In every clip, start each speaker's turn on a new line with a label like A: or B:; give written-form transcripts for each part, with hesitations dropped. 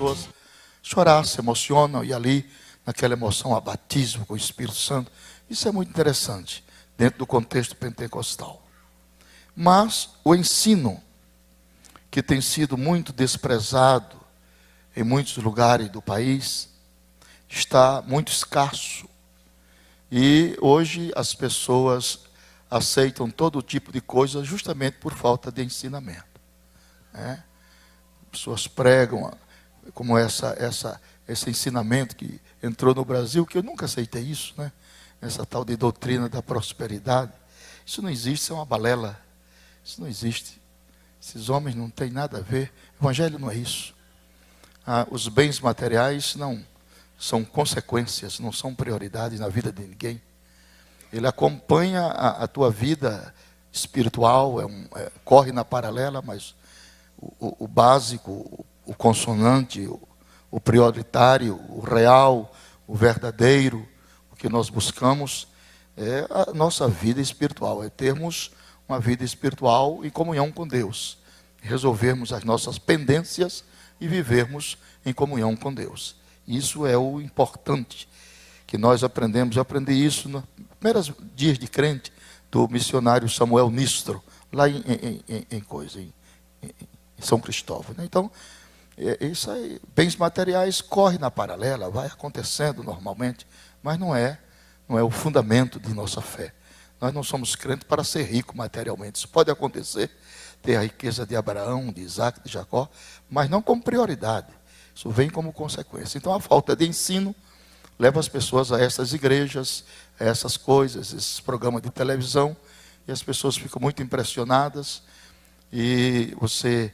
A: pessoas chorar, se emocionam, e ali, naquela emoção, há batismo com o Espírito Santo. Isso é muito interessante, dentro do contexto pentecostal. Mas o ensino, que tem sido muito desprezado em muitos lugares do país, está muito escasso. E hoje as pessoas aceitam todo tipo de coisa justamente por falta de ensinamento. Pessoas pregam como esse ensinamento que entrou no Brasil, que eu nunca aceitei isso, né? Essa tal de doutrina da prosperidade. Isso não existe, isso é uma balela. Isso não existe. Esses homens não têm nada a ver. O Evangelho não é isso. Os bens materiais não são consequências, não são prioridades na vida de ninguém. Ele acompanha a tua vida espiritual, corre na paralela, mas o básico, o consonante, o prioritário, o real, o verdadeiro, o que nós buscamos é a nossa vida espiritual, é termos uma vida espiritual em comunhão com Deus, resolvermos as nossas pendências e vivermos em comunhão com Deus. Isso é o importante que nós aprendemos. Eu aprendi isso nos primeiros dias de crente do missionário Samuel Nistro, lá em São Cristóvão. Então, isso aí, bens materiais corre na paralela, vai acontecendo normalmente, mas não é o fundamento de nossa fé. Nós não somos crentes para ser rico materialmente. Isso pode acontecer, ter a riqueza de Abraão, de Isaac, de Jacó, mas não como prioridade. Isso vem como consequência. Então, a falta de ensino leva as pessoas a essas igrejas, a essas coisas, esses programas de televisão, e as pessoas ficam muito impressionadas, e você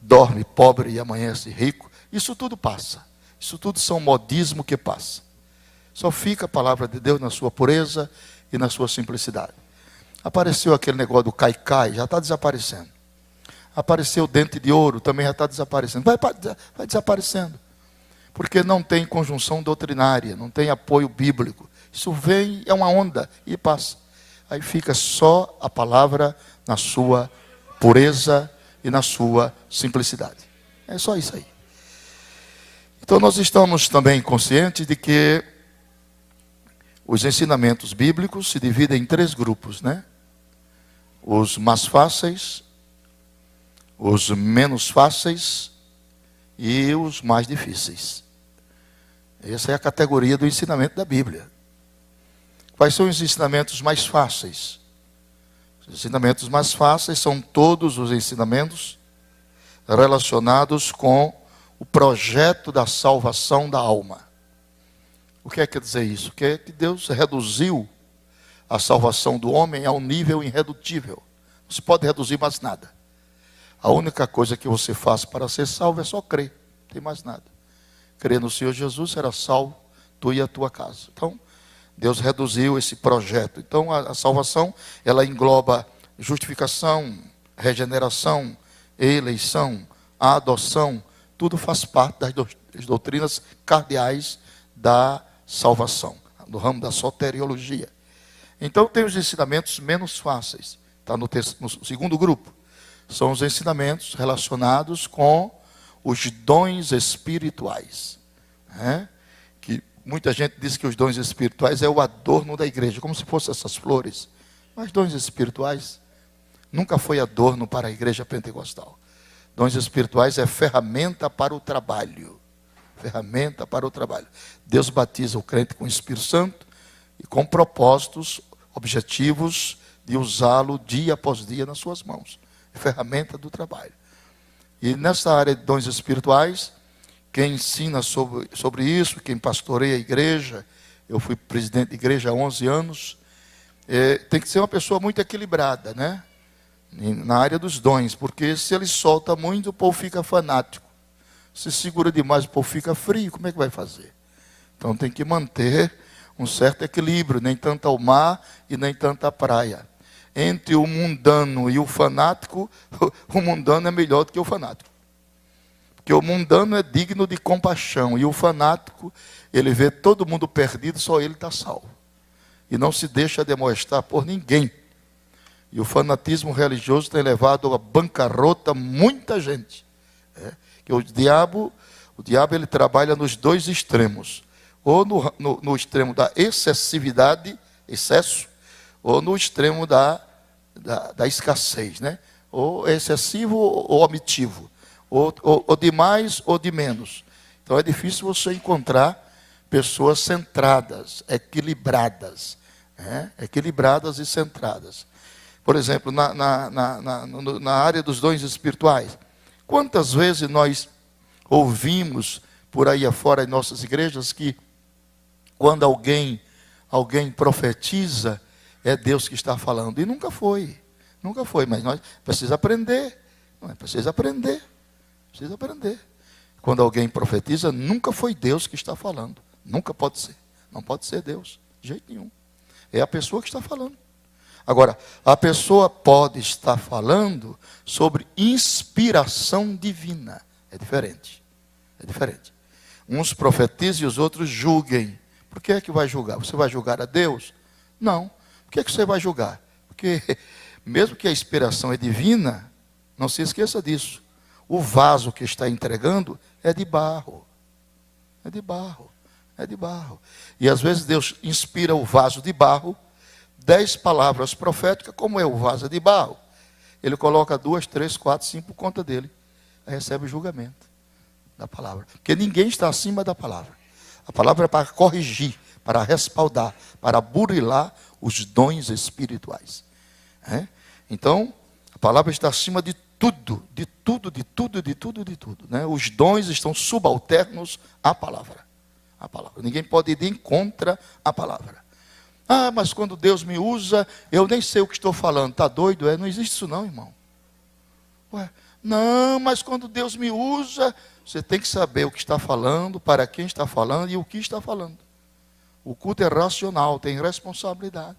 A: dorme pobre e amanhece rico. Isso tudo passa. Isso tudo são modismo que passa. Só fica a palavra de Deus na sua pureza e na sua simplicidade. Apareceu aquele negócio do cai-cai, já está desaparecendo. Apareceu o dente de ouro, também já está desaparecendo. Vai desaparecendo. Porque não tem conjunção doutrinária, não tem apoio bíblico. Isso vem, é uma onda e passa. Aí fica só a palavra na sua pureza e na sua simplicidade. É só isso aí. Então nós estamos também conscientes de que os ensinamentos bíblicos se dividem em 3 grupos, né? Os mais fáceis, os menos fáceis e os mais difíceis. Essa é a categoria do ensinamento da Bíblia. Quais são os ensinamentos mais fáceis? Os ensinamentos mais fáceis são todos os ensinamentos relacionados com o projeto da salvação da alma. O que quer dizer isso? Que Deus reduziu a salvação do homem a um nível irredutível. Não se pode reduzir mais nada. A única coisa que você faz para ser salvo é só crer. Não tem mais nada. Crer no Senhor Jesus, será salvo tu e a tua casa. Então, Deus reduziu esse projeto. Então, a salvação, ela engloba justificação, regeneração, eleição, adoção. Tudo faz parte das doutrinas cardeais da salvação, no ramo da soteriologia. Então, tem os ensinamentos menos fáceis. Está no segundo grupo. São os ensinamentos relacionados com os dons espirituais. Que muita gente diz que os dons espirituais é o adorno da igreja, como se fossem essas flores. Mas dons espirituais nunca foi adorno para a igreja pentecostal. Dons espirituais é ferramenta para o trabalho. Ferramenta para o trabalho. Deus batiza o crente com o Espírito Santo e com propósitos, objetivos de usá-lo dia após dia nas suas mãos. Ferramenta do trabalho. E nessa área de dons espirituais, quem ensina sobre isso, quem pastoreia a igreja, eu fui presidente de igreja há 11 anos, tem que ser uma pessoa muito equilibrada, né? Na área dos dons, porque se ele solta muito, o povo fica fanático. Se segura demais, o povo fica frio, como é que vai fazer? Então tem que manter um certo equilíbrio, nem tanto ao mar e nem tanto à praia. Entre o mundano e o fanático, o mundano é melhor do que o fanático. Porque o mundano é digno de compaixão, e o fanático, ele vê todo mundo perdido, só ele está salvo. E não se deixa demonstrar por ninguém. E o fanatismo religioso tem levado à bancarrota muita gente. Que o diabo ele trabalha nos dois extremos. Ou no extremo da excessividade, excesso, ou no extremo da escassez, né? Ou excessivo ou omitivo. Ou de mais ou de menos. Então é difícil você encontrar pessoas centradas, equilibradas. Equilibradas e centradas. Por exemplo, na área dos dons espirituais. Quantas vezes nós ouvimos por aí afora em nossas igrejas que quando alguém profetiza, é Deus que está falando. E nunca foi, mas nós precisamos aprender. Não é? Precisa aprender. Quando alguém profetiza, nunca foi Deus que está falando. Nunca pode ser. Não pode ser Deus, de jeito nenhum. É a pessoa que está falando. Agora, a pessoa pode estar falando sobre inspiração divina. É diferente. Uns profetizam e os outros julguem. Por que é que vai julgar? Você vai julgar a Deus? Não. Por que é que você vai julgar? Porque mesmo que a inspiração é divina, não se esqueça disso. O vaso que está entregando é de barro. E às vezes Deus inspira o vaso de barro, 10 palavras proféticas, como é o vaso de barro. Ele coloca 2, 3, 4, 5 por conta dele. Aí recebe o julgamento da palavra. Porque ninguém está acima da palavra. A palavra é para corrigir, para respaldar, para burilar os dons espirituais. Então, a palavra está acima de tudo. Né? Os dons estão subalternos à palavra. Ninguém pode ir contra a palavra. Ah, mas quando Deus me usa, eu nem sei o que estou falando. Está doido? Não existe isso não, irmão. Não, mas quando Deus me usa, você tem que saber o que está falando, para quem está falando e o que está falando. O culto é racional, tem responsabilidade.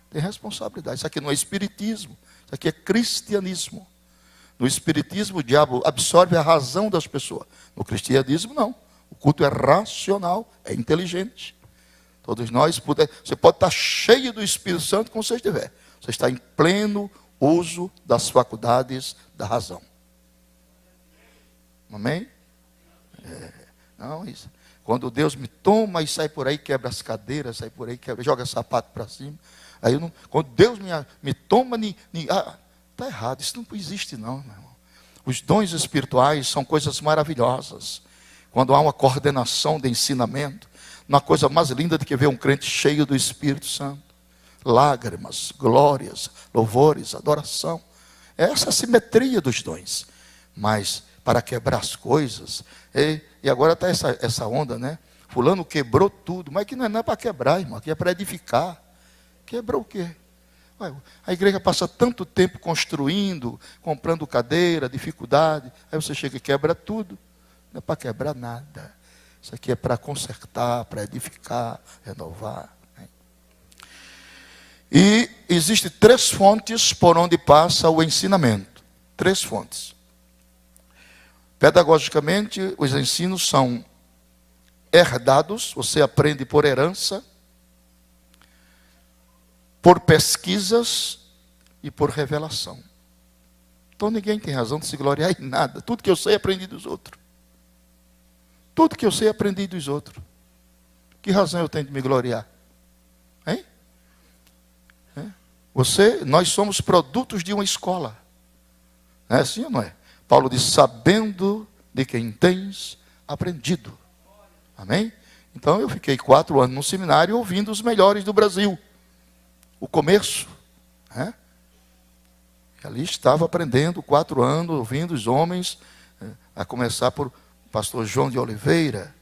A: Tem responsabilidade. Isso aqui não é espiritismo, isso aqui é cristianismo. No espiritismo, o diabo absorve a razão das pessoas. No cristianismo, não. O culto é racional, é inteligente. Todos nós, você pode estar cheio do Espírito Santo como você estiver. Você está em pleno uso das faculdades da razão. Amém? Não, isso. Quando Deus me toma e sai por aí, quebra as cadeiras, sai por aí, joga sapato para cima. Aí quando Deus me toma, está errado, isso não existe não, meu irmão. Os dons espirituais são coisas maravilhosas. Quando há uma coordenação de ensinamento, uma coisa mais linda do que ver um crente cheio do Espírito Santo. Lágrimas, glórias, louvores, adoração. Essa é a simetria dos dons. Mas para quebrar as coisas, e agora está essa onda, né? Fulano quebrou tudo, mas que não é para quebrar, irmão, aqui é para edificar. Quebrou o quê? A igreja passa tanto tempo construindo, comprando cadeira, dificuldade, aí você chega e quebra tudo. Não é para quebrar nada. Isso aqui é para consertar, para edificar, renovar. E existem 3 fontes por onde passa o ensinamento. 3 fontes. Pedagogicamente, os ensinos são herdados, você aprende por herança, por pesquisas e por revelação. Então ninguém tem razão de se gloriar em nada. Tudo que eu sei, aprendi dos outros. Tudo que eu sei, aprendi dos outros. Que razão eu tenho de me gloriar? Hein? Nós somos produtos de uma escola. Não é assim ou não é? Paulo diz, sabendo de quem tens aprendido. Amém? Então eu fiquei 4 anos no seminário ouvindo os melhores do Brasil. O começo. E ali estava aprendendo 4 anos, ouvindo os homens, a começar por pastor João de Oliveira,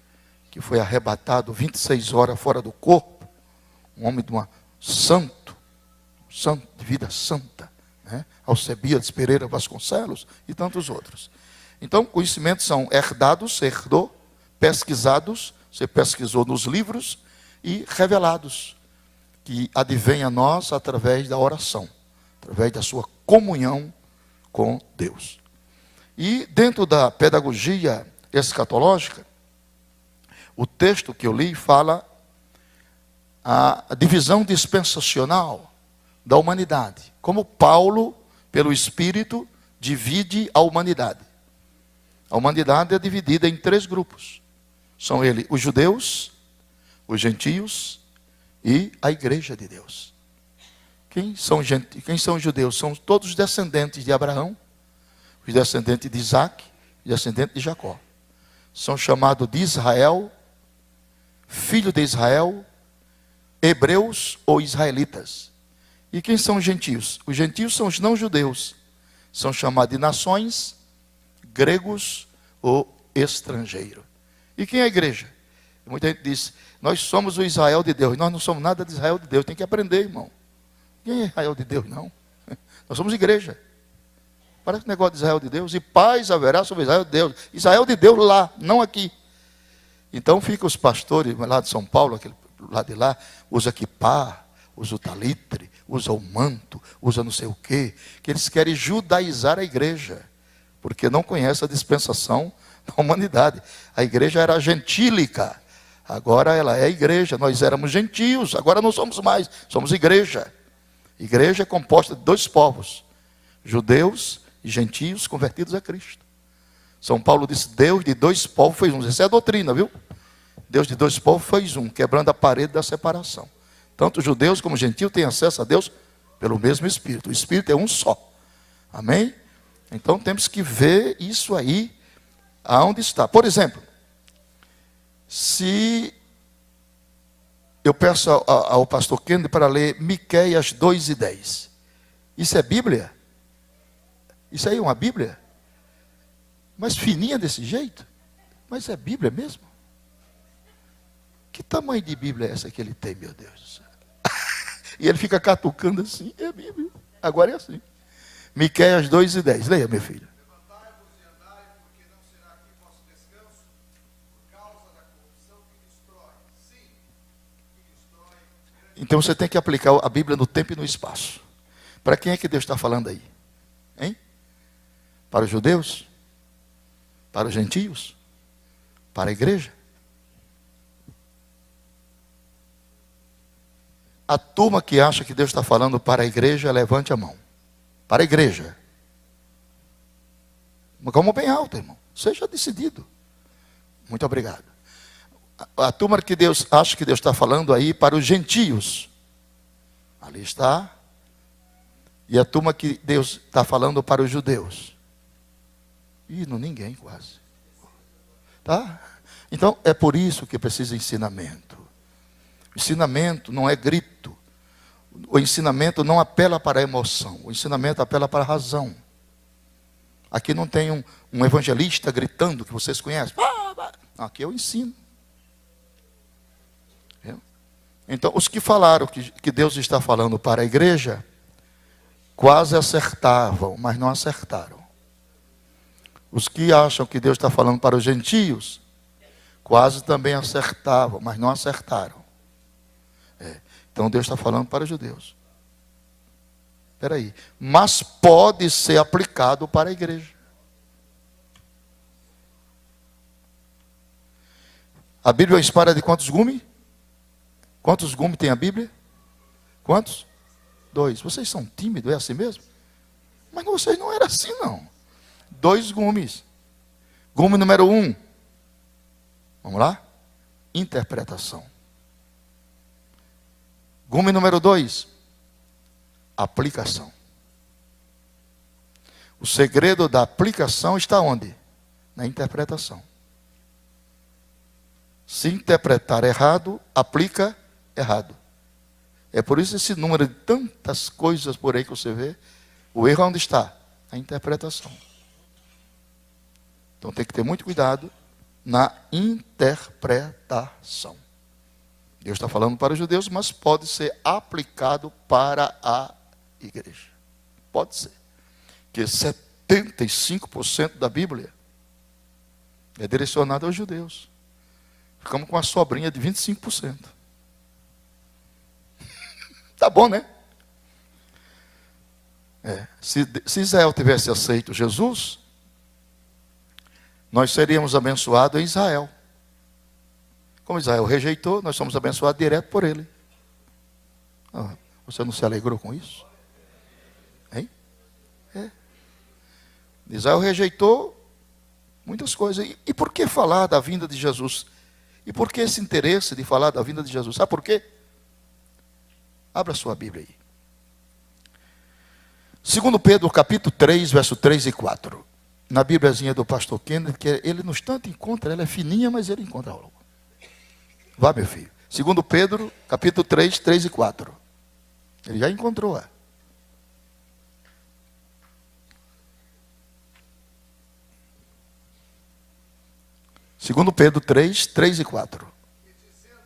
A: que foi arrebatado 26 horas fora do corpo, um homem de santo, de vida santa, Alcebiades Pereira Vasconcelos e tantos outros. Então, conhecimentos são herdados, você herdou, pesquisados, você pesquisou nos livros, e revelados, que advém a nós através da oração, através da sua comunhão com Deus. E dentro da pedagogia escatológica, o texto que eu li fala a divisão dispensacional da humanidade. Como Paulo, pelo Espírito, divide a humanidade. A humanidade é dividida em 3 grupos. São eles os judeus, os gentios e a igreja de Deus. Quem são os judeus? São todos os descendentes de Abraão, os descendentes de Isaac, os descendentes de Jacó. São chamados de Israel, filho de Israel, hebreus ou israelitas. E quem são os gentios? Os gentios são os não-judeus. São chamados de nações, gregos ou estrangeiros. E quem é a igreja? Muita gente diz, nós somos o Israel de Deus. Nós não somos nada de Israel de Deus. Tem que aprender, irmão. Quem é Israel de Deus? Não. Nós somos igreja. Parece um negócio de Israel de Deus. E paz haverá sobre Israel de Deus. Israel de Deus lá, não aqui. Então fica os pastores lá de São Paulo, aquele lado de lá, usa quipá, usa o talitre, usa o manto, usa não sei o quê, que eles querem judaizar a igreja, porque não conhece a dispensação da humanidade. A igreja era gentílica, agora ela é igreja. Nós éramos gentios, agora não somos mais, somos igreja. Igreja é composta de 2 povos, judeus e gentios convertidos a Cristo. São Paulo disse, Deus de 2 povos fez um. Essa é a doutrina, viu? Deus de 2 povos fez um, quebrando a parede da separação. Tanto judeus como gentios têm acesso a Deus pelo mesmo Espírito. O Espírito é um só. Amém? Então temos que ver isso aí, aonde está. Por exemplo, se eu peço ao pastor Kennedy para ler Miqueias 2:10. Isso é Bíblia? Isso aí é uma Bíblia? Mas fininha desse jeito? Mas é Bíblia mesmo? Que tamanho de Bíblia é essa que ele tem, meu Deus do céu? E ele fica catucando assim, é Bíblia. Agora é assim. Miqueias 2:10. Leia, meu filho.
B: Levantai-vos e andai, porque não será aqui vosso descanso, por causa da corrupção que destrói. Sim, que destrói.
A: Então você tem que aplicar a Bíblia no tempo e no espaço. Para quem é que Deus está falando aí? Hein? Para os judeus? Para os gentios? Para a igreja? A turma que acha que Deus está falando para a igreja, levante a mão. Para a igreja. Como bem alto, irmão. Seja decidido. Muito obrigado. A turma que Deus acha que Deus está falando aí para os gentios. Ali está. E a turma que Deus está falando para os judeus. Ih, não ninguém quase. Tá? Então é por isso que precisa ensinamento. O ensinamento não é grito. O ensinamento não apela para a emoção. O ensinamento apela para a razão. Aqui não tem um evangelista gritando, que vocês conhecem. Aqui eu ensino. Então, os que falaram que Deus está falando para a igreja, quase acertavam, mas não acertaram. Os que acham que Deus está falando para os gentios, quase também acertavam, mas não acertaram. Então Deus está falando para os judeus. Espera aí. Mas pode ser aplicado para a igreja. A Bíblia é uma espada de quantos gumes? Quantos gumes tem a Bíblia? Quantos? 2. Vocês são tímidos, é assim mesmo? Mas vocês não eram assim, não. 2 gumes. Gume número 1. Vamos lá? Interpretação. Gume número 2. Aplicação. O segredo da aplicação está onde? Na interpretação. Se interpretar errado, aplica errado. É por isso esse número de tantas coisas por aí que você vê. O erro onde está? A interpretação. Então tem que ter muito cuidado na interpretação. Deus está falando para os judeus, mas pode ser aplicado para a igreja. Pode ser. Que 75% da Bíblia é direcionada aos judeus. Ficamos com uma sobrinha de 25%. Tá bom, né? Se Israel tivesse aceito Jesus, nós seríamos abençoados em Israel. Como Israel rejeitou, nós somos abençoados direto por ele. Você não se alegrou com isso? Hein? Israel rejeitou, Muitas coisas. E por que falar da vinda de Jesus? E por que esse interesse de falar da vinda de Jesus? Sabe por quê? Abra sua Bíblia aí. 2 Pedro, capítulo 3, verso 3 e 4. Na Bíbliazinha do pastor Kenneth, que ele no instante encontra, ela é fininha, mas ele encontra logo. Vá, meu filho. 2 Pedro, capítulo 3, 3 e 4. Ele já encontrou, é. Segundo Pedro 3, 3 e 4.
B: E dizendo,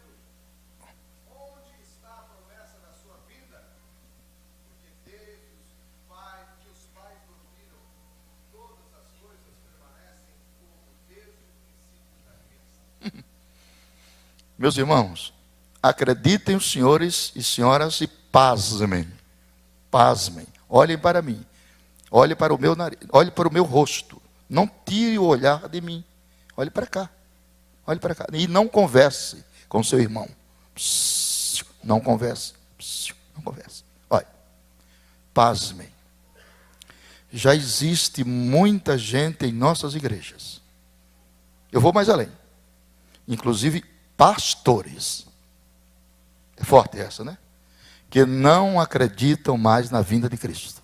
B: onde está a promessa da sua vinda? Porque desde que os pais dormiram, todas as coisas permanecem como desde o princípio da criação.
A: Meus irmãos, acreditem os senhores e senhoras e pasmem. Pasmem. Olhem para mim. Olhem para o meu nariz. Olhem para o meu rosto. Não tire o olhar de mim. Olhe para cá. Olhe para cá. E não converse com seu irmão. Não converse. Não converse. Olha. Pasmem. Já existe muita gente em nossas igrejas. Eu vou mais além. Inclusive pastores. É forte essa, né? Que não acreditam mais na vinda de Cristo.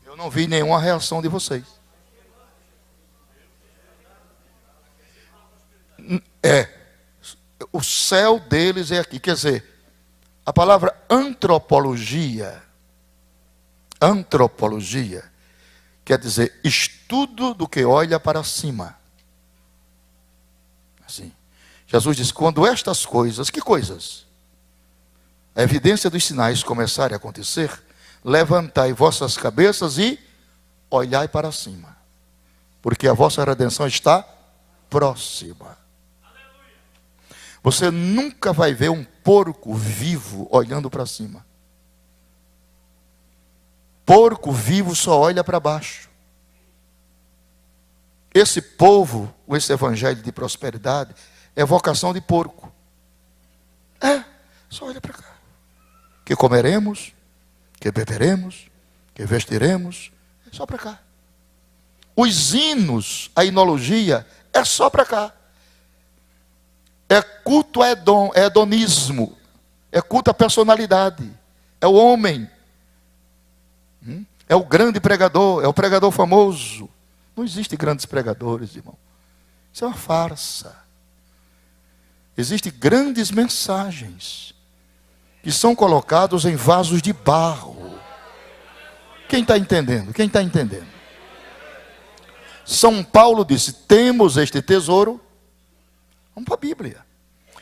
A: Eu não vi nenhuma reação de vocês. O céu deles é aqui. Quer dizer, a palavra antropologia quer dizer estudo do que olha para cima. Assim. Jesus diz, quando estas coisas, que coisas? A evidência dos sinais começarem a acontecer, levantai vossas cabeças e olhai para cima. Porque a vossa redenção está próxima. Você nunca vai ver um porco vivo olhando para cima. Porco vivo só olha para baixo. Esse povo, esse evangelho de prosperidade, é vocação de porco. Só olha para cá. Que comeremos, que beberemos, que vestiremos, é só para cá. Os hinos, a hinologia, é só para cá. É culto a hedonismo, é culto à personalidade, é o homem, é o grande pregador, é o pregador famoso. Não existe grandes pregadores, irmão. Isso é uma farsa. Existem grandes mensagens que são colocados em vasos de barro. Quem está entendendo? Quem está entendendo? São Paulo disse, temos este tesouro, vamos para a Bíblia,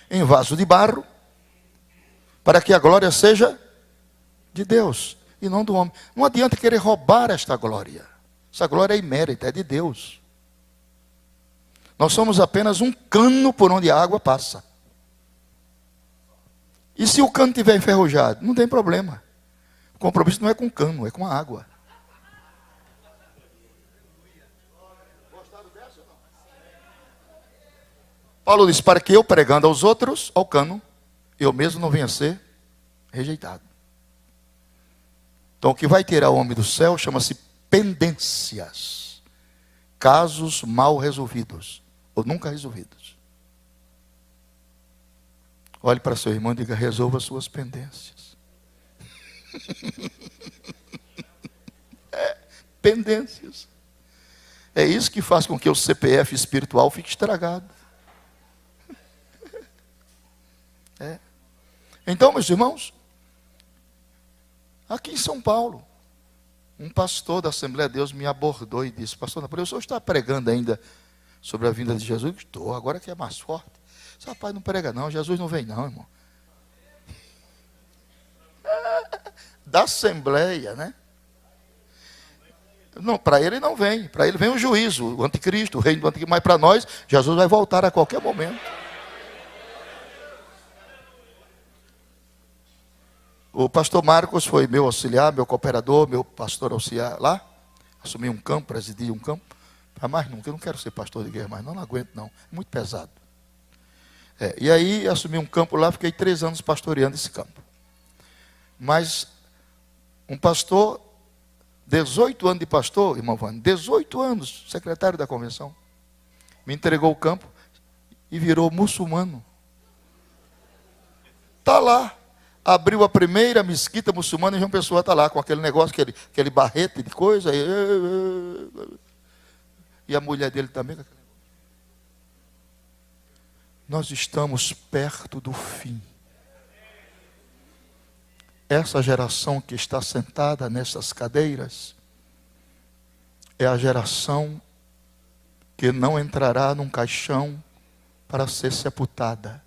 A: em vaso de barro, para que a glória seja de Deus e não do homem. Não adianta querer roubar esta glória. Essa glória é imérita, é de Deus. Nós somos apenas um cano por onde a água passa. E se o cano estiver enferrujado, não tem problema. O compromisso não é com o cano, é com a água. Paulo diz, para que eu pregando aos outros, ao cano, eu mesmo não venha a ser rejeitado. Então o que vai tirar o homem do céu chama-se pendências. Casos mal resolvidos, ou nunca resolvidos. Olhe para seu irmão e diga, resolva suas pendências. Pendências. É isso que faz com que o CPF espiritual fique estragado. Então, meus irmãos, aqui em São Paulo, um pastor da Assembleia de Deus me abordou e disse, pastor Napoleão, o senhor está pregando ainda sobre a vinda de Jesus? Estou, agora que é mais forte. Esse rapaz não prega não, Jesus não vem não, irmão. Da Assembleia, né? Não, para ele não vem, para ele vem o juízo, o anticristo, o reino do anticristo, mas para nós, Jesus vai voltar a qualquer momento. O pastor Marcos foi meu auxiliar, meu cooperador, meu pastor auxiliar lá. Assumi um campo, presidi um campo. Para mais nunca, eu não quero ser pastor de igreja mais, não aguento não, é muito pesado. E aí assumi um campo lá, fiquei 3 anos pastoreando esse campo. Mas um pastor 18 anos de pastor, irmão Vânia, 18 anos, secretário da convenção. Me entregou o campo e virou muçulmano. Está lá. Abriu a primeira mesquita muçulmana e João Pessoa está lá com aquele negócio, aquele barrete de coisa. E a mulher dele também. Nós estamos perto do fim. Essa geração que está sentada nessas cadeiras é a geração que não entrará num caixão para ser sepultada.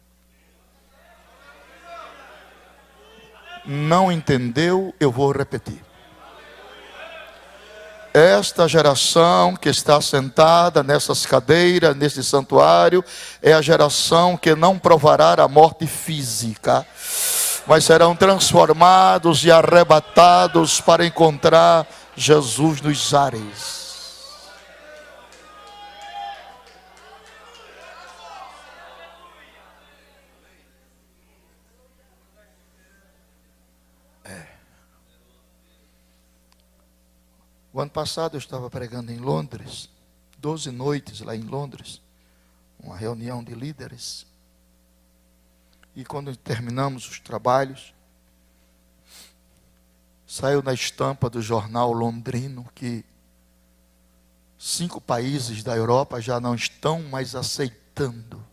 A: Não entendeu? Eu vou repetir. Esta geração que está sentada nessas cadeiras, nesse santuário, é a geração que não provará a morte física, mas serão transformados e arrebatados para encontrar Jesus nos ares. O ano passado eu estava pregando em Londres, 12 noites lá em Londres, uma reunião de líderes. E quando terminamos os trabalhos, saiu na estampa do jornal londrino que 5 países da Europa já não estão mais aceitando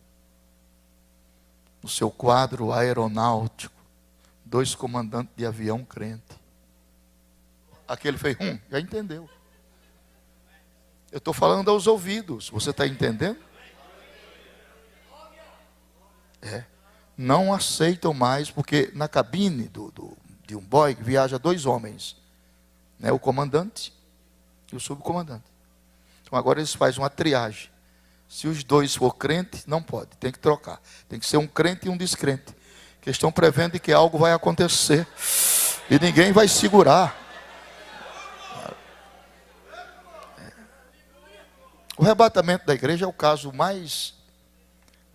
A: no seu quadro aeronáutico 2 comandantes de avião crente. Aquele fez, já entendeu. Eu estou falando aos ouvidos, você está entendendo? Não aceitam mais, porque na cabine de um Boeing viaja 2 homens, né? O comandante e o subcomandante. Então agora eles fazem uma triagem. Se os 2 for crente, não pode, tem que trocar. Tem que ser um crente e um descrente, que estão prevendo que algo vai acontecer e ninguém vai segurar. O arrebatamento da igreja é o caso mais,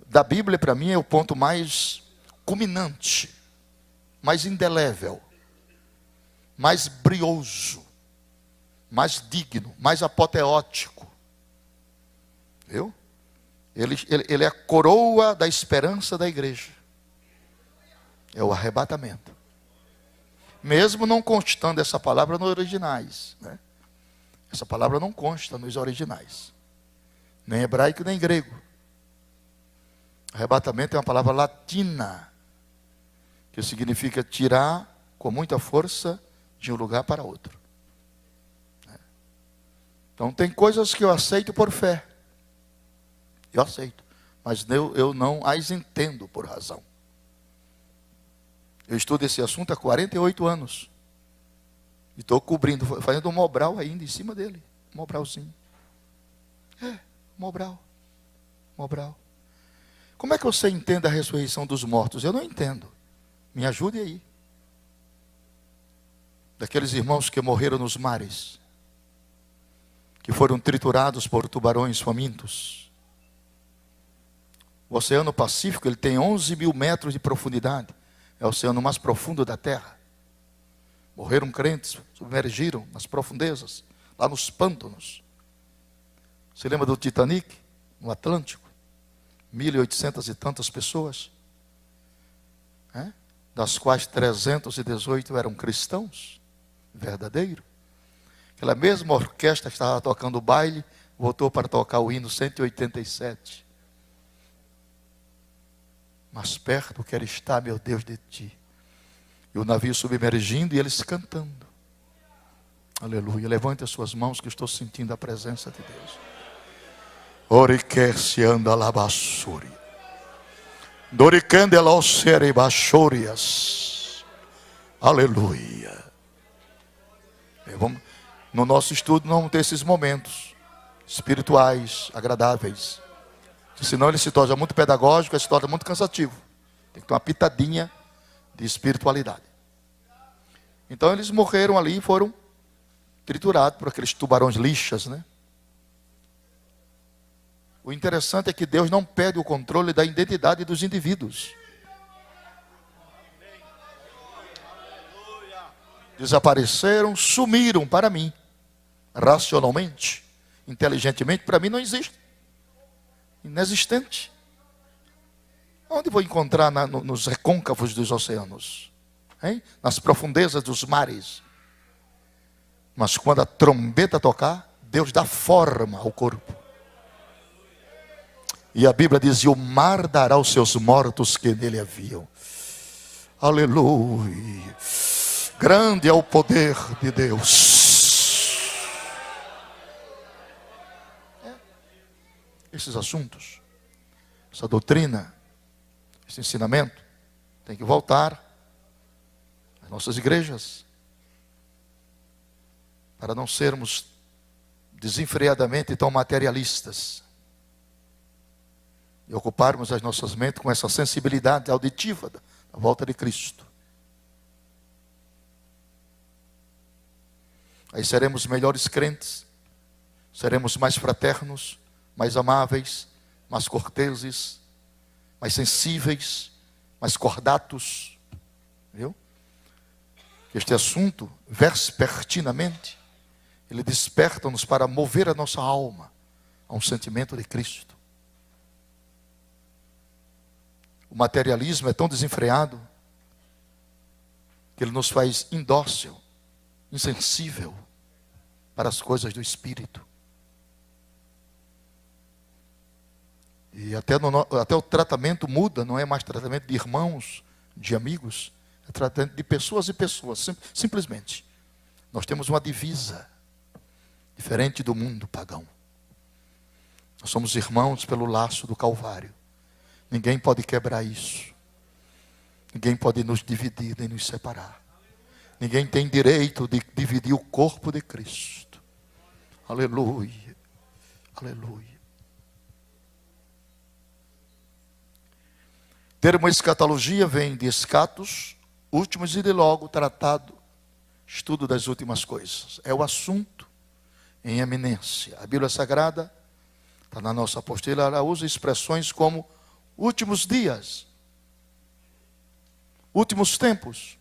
A: da Bíblia para mim é o ponto mais culminante, mais indelével, mais brioso, mais digno, mais apoteótico. Viu? Ele é a coroa da esperança da igreja. É o arrebatamento. Mesmo não constando essa palavra nos originais, né? Essa palavra não consta nos originais. Nem hebraico, nem grego. Arrebatamento é uma palavra latina, que significa tirar com muita força de um lugar para outro. Então tem coisas que eu aceito por fé. Eu aceito. Mas eu não as entendo por razão. Eu estudo esse assunto há 48 anos. E estou cobrindo, fazendo um Mobral ainda em cima dele. Um Mobralzinho. Mobral. Como é que você entende a ressurreição dos mortos? Eu não entendo. Me ajude aí. Daqueles irmãos que morreram nos mares, que foram triturados por tubarões famintos. O Oceano Pacífico, ele tem 11 mil metros de profundidade. É o oceano mais profundo da Terra. Morreram crentes, submergiram nas profundezas, lá nos pântanos. Você lembra do Titanic, no Atlântico? 1.800 e tantas pessoas, das quais 318 eram cristãos, verdadeiro. Aquela mesma orquestra que estava tocando o baile, voltou para tocar o hino 187. Mais perto quero estar, meu Deus, de ti. E o navio submergindo e eles cantando. Aleluia. Levante as suas mãos que eu estou sentindo a presença de Deus. Oriquece anda labassuri. Doricande laocere bachorias. Aleluia. No nosso estudo não vamos ter esses momentos espirituais, agradáveis. Senão ele se torna muito pedagógico, ele se torna muito cansativo. Tem que ter uma pitadinha de espiritualidade. Então eles morreram ali e foram triturados por aqueles tubarões lixas, né? O interessante é que Deus não perde o controle da identidade dos indivíduos. Desapareceram, sumiram para mim. racionalmente, inteligentemente, para mim não existe. Inexistente. Onde vou encontrar nos recôncavos dos oceanos? Hein? Nas profundezas dos mares. Mas quando a trombeta tocar, Deus dá forma ao corpo. E a Bíblia diz: e o mar dará os seus mortos que nele haviam. Aleluia. Grande é o poder de Deus. Esses assuntos, essa doutrina, esse ensinamento, tem que voltar às nossas igrejas, para não sermos desenfreadamente tão materialistas, e ocuparmos as nossas mentes com essa sensibilidade auditiva da volta de Cristo. Aí seremos melhores crentes, seremos mais fraternos, mais amáveis, mais corteses, mais sensíveis, mais cordatos. Viu? Este assunto, vespertinamente, ele desperta-nos para mover a nossa alma a um sentimento de Cristo. O materialismo é tão desenfreado que ele nos faz indócil, insensível para as coisas do Espírito. E até o tratamento muda, não é mais tratamento de irmãos, de amigos, é tratamento de pessoas e pessoas, simplesmente. Nós temos uma divisa diferente do mundo pagão. Nós somos irmãos pelo laço do Calvário. Ninguém pode quebrar isso. Ninguém pode nos dividir nem nos separar. Ninguém tem direito de dividir o corpo de Cristo. Aleluia. Aleluia. Termo escatologia vem de escatos, últimos, e de logo, tratado, estudo das últimas coisas. É o assunto em eminência. A Bíblia Sagrada, está na nossa apostila, ela usa expressões como últimos dias, últimos tempos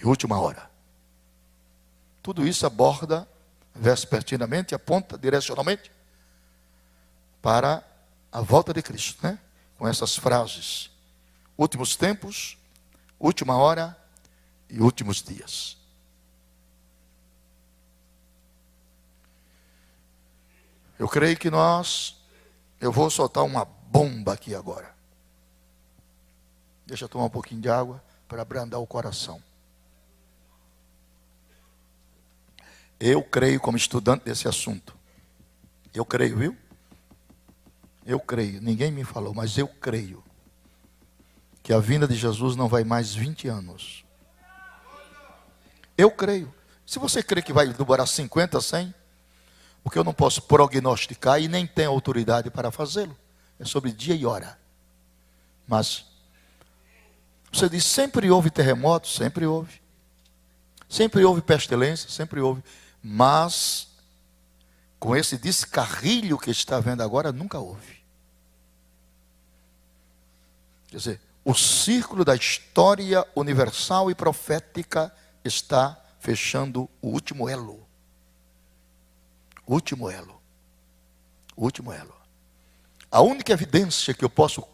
A: e última hora. Tudo isso aborda vespertinamente, aponta direcionalmente para a volta de Cristo, né? Com essas frases: últimos tempos, última hora e últimos dias. Eu creio que eu vou soltar uma bomba aqui agora. Deixa eu tomar um pouquinho de água para abrandar o coração. Eu creio, como estudante desse assunto, eu creio, viu? Eu creio, ninguém me falou, mas eu creio que a vinda de Jesus não vai mais 20 anos. Eu creio. Se você crê que vai demorar 50, 100, porque eu não posso prognosticar e nem tenho autoridade para fazê-lo. É sobre dia e hora. Mas você diz: sempre houve terremoto, sempre houve. Sempre houve pestilência, sempre houve. Mas com esse descarrilho que está vendo agora, nunca houve. Quer dizer, o círculo da história universal e profética está fechando o último elo. O último elo. O último elo. A única evidência que eu posso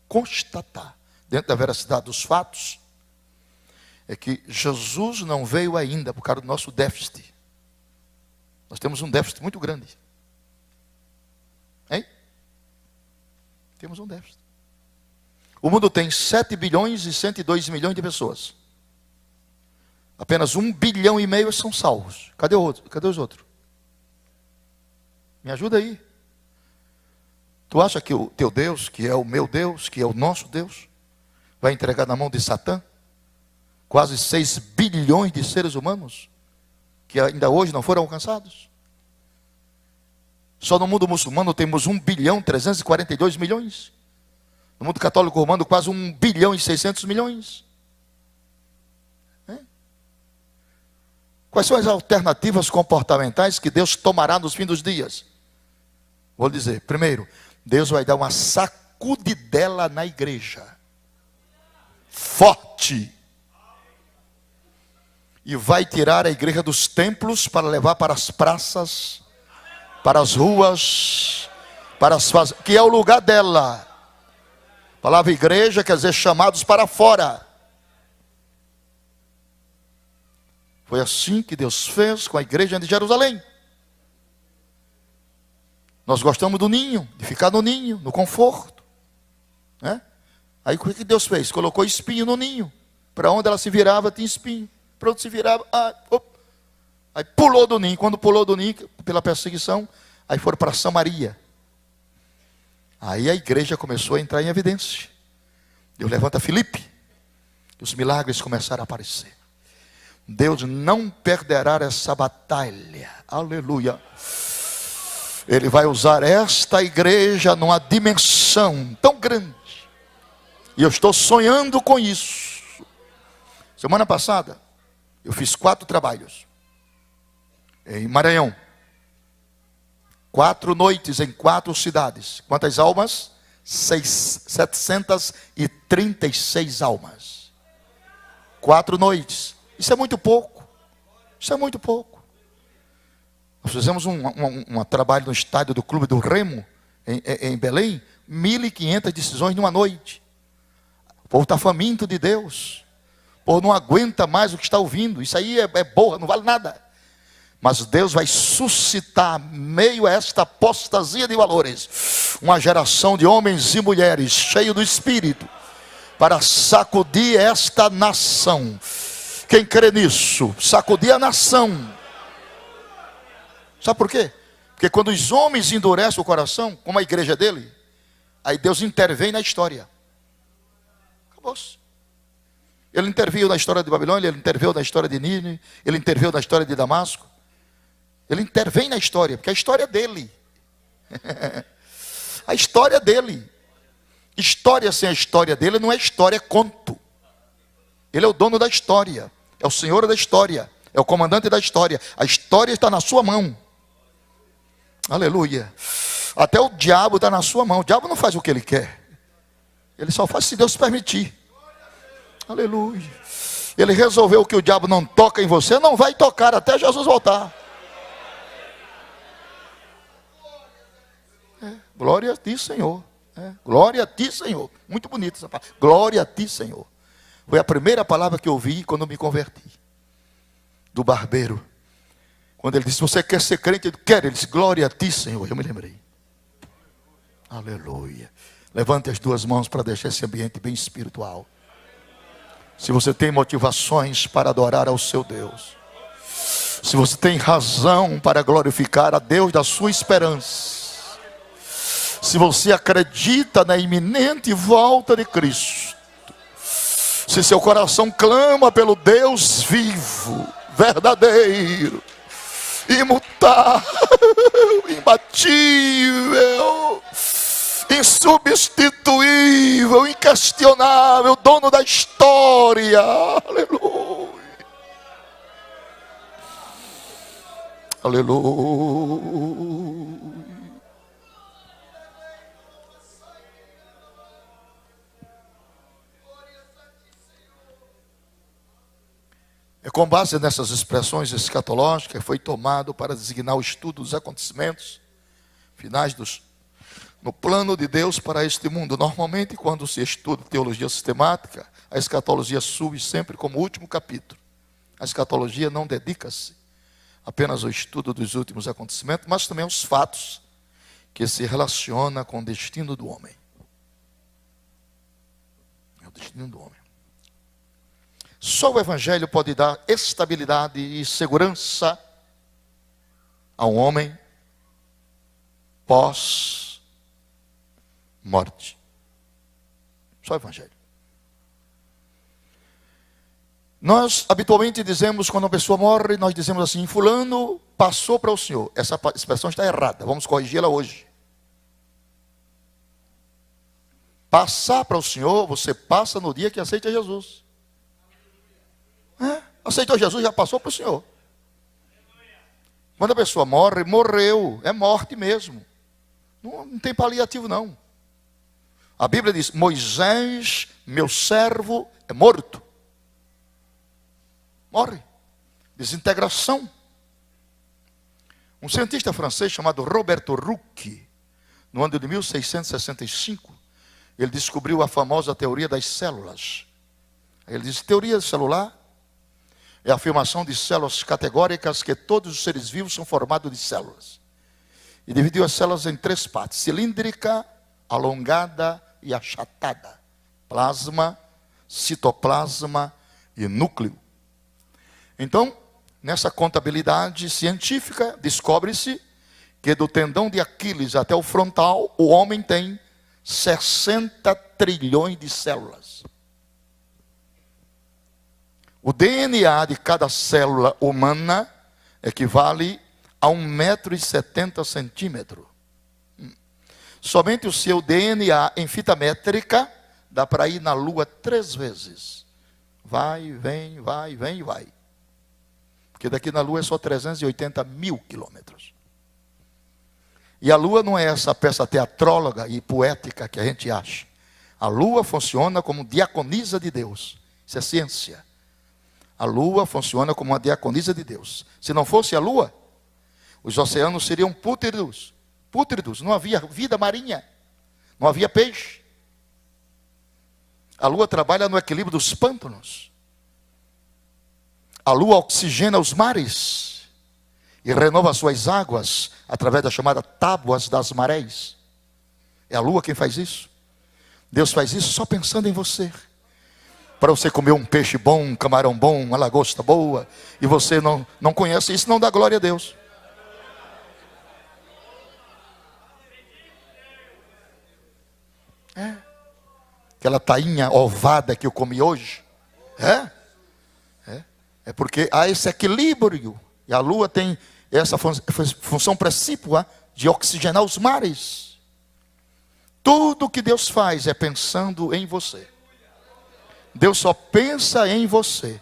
A: constatar, dentro da veracidade dos fatos, é que Jesus não veio ainda por causa do nosso déficit. Nós temos um déficit muito grande. Hein? Temos um déficit. O mundo tem 7 bilhões e 102 milhões de pessoas. Apenas 1,5 bilhão são salvos. Cadê o outro? Cadê os outros? Me ajuda aí. Tu acha que o teu Deus, que é o meu Deus, que é o nosso Deus, vai entregar na mão de Satã quase 6 bilhões de seres humanos que ainda hoje não foram alcançados? Só no mundo muçulmano temos 1 bilhão 342 milhões. No mundo católico romano, quase 1 bilhão e 600 milhões. Quais são as alternativas comportamentais que Deus tomará nos fins dos dias? Vou dizer: primeiro, Deus vai dar uma sacudidela na igreja. Forte. e vai tirar a igreja dos templos para levar para as praças, para as ruas, para as que é o lugar dela. A palavra igreja quer dizer chamados para fora. Foi assim que Deus fez com a igreja de Jerusalém. Nós gostamos do ninho, de ficar no ninho, no conforto, né? Aí o que Deus fez? Colocou espinho no ninho. Para onde ela se virava tinha espinho. Para onde se virava, aí pulou do ninho. Quando pulou do ninho, pela perseguição, aí foram para Samaria. Aí a igreja começou a entrar em evidência. Deus levanta Filipe. E os milagres começaram a aparecer. Deus não perderá essa batalha. Aleluia. Ele vai usar esta igreja numa dimensão tão grande. E eu estou sonhando com isso. Semana passada, eu fiz 4 trabalhos. Em Maranhão. 4 noites em 4 cidades. Quantas almas? 736 almas. 4 noites. Isso é muito pouco. Isso é muito pouco. Nós fizemos um trabalho no estádio do Clube do Remo, em Belém. 1.500 decisões numa noite. O povo está faminto de Deus. O povo não aguenta mais o que está ouvindo. Isso aí é borra, não vale nada. Mas Deus vai suscitar, meio a esta apostasia de valores, uma geração de homens e mulheres cheios do Espírito, para sacudir esta nação. Quem crê nisso? Sacudir a nação. Sabe por quê? Porque quando os homens endurecem o coração, como a igreja dele, aí Deus intervém na história. Acabou-se. Ele interviu na história de Babilônia, ele interviu na história de Nínive, ele interviu na história de Damasco. Ele intervém na história, porque a história é dele. A história é dele. História sem a história dele não é história, é conto. Ele é o dono da história, é o senhor da história, é o comandante da história. A história está na sua mão. Aleluia. Até o diabo está na sua mão. O diabo não faz o que ele quer. Ele só faz se Deus permitir. Aleluia. Ele resolveu que o diabo não toca em você, não vai tocar até Jesus voltar. Glória a ti, Senhor. Glória a ti, Senhor. Muito bonito essa palavra. Glória a ti, Senhor. Foi a primeira palavra que eu ouvi quando eu me converti. Do barbeiro. Quando ele disse, você quer ser crente? Eu quero. Ele disse, glória a ti, Senhor. Eu me lembrei. Aleluia. Levante as 2 mãos para deixar esse ambiente bem espiritual. Se você tem motivações para adorar ao seu Deus. Se você tem razão para glorificar a Deus da sua esperança. Se você acredita na iminente volta de Cristo. Se seu coração clama pelo Deus vivo, verdadeiro, imutável, imbatível, insubstituível, inquestionável, dono da história. Aleluia. Aleluia. É com base nessas expressões escatológicas que foi tomado para designar o estudo dos acontecimentos finais no plano de Deus para este mundo. Normalmente, quando se estuda teologia sistemática, a escatologia surge sempre como último capítulo. A escatologia não dedica-se apenas ao estudo dos últimos acontecimentos, mas também aos fatos que se relacionam com o destino do homem. É o destino do homem. Só o Evangelho pode dar estabilidade e segurança a um homem pós-morte. Só o Evangelho. Nós habitualmente dizemos, quando uma pessoa morre, nós dizemos assim, fulano passou para o Senhor. Essa expressão está errada, vamos corrigi-la hoje. Passar para o Senhor, você passa no dia que aceita Jesus. Aceitou Jesus, já passou para o Senhor. Quando a pessoa morre, morreu, é morte mesmo. Não tem paliativo não. A Bíblia diz, Moisés, meu servo, é morto. Morre. desintegração. Um cientista francês chamado Roberto Rouquet, no ano de 1665, ele descobriu a famosa teoria das células. Ele diz: teoria celular é a afirmação de células categóricas que todos os seres vivos são formados de células. E dividiu as células em 3 partes: cilíndrica, alongada e achatada. Plasma, citoplasma e núcleo. Então, nessa contabilidade científica, descobre-se que do tendão de Aquiles até o frontal, o homem tem 60 trilhões de células. O DNA de cada célula humana equivale a 1,70 m. Somente o seu DNA em fita métrica dá para ir na Lua 3 vezes. Vai, vem, vai, vem e vai. Porque daqui na Lua é só 380 mil quilômetros. E a Lua não é essa peça teatróloga e poética que a gente acha. A Lua funciona como diaconisa de Deus. Isso é ciência. A Lua funciona como uma diaconisa de Deus. Se não fosse a Lua, os oceanos seriam pútridos. Pútridos, não havia vida marinha. Não havia peixe. A Lua trabalha no equilíbrio dos pântanos. A Lua oxigena os mares e renova suas águas através das chamadas tábuas das marés. É a Lua quem faz isso. Deus faz isso só pensando em você. Para você comer um peixe bom, um camarão bom, uma lagosta boa, e você não conhece isso, não dá glória a Deus. Aquela tainha ovada que eu comi hoje. É porque há esse equilíbrio. E a Lua tem essa função precípua de oxigenar os mares. Tudo que Deus faz é pensando em você. Deus só pensa em você.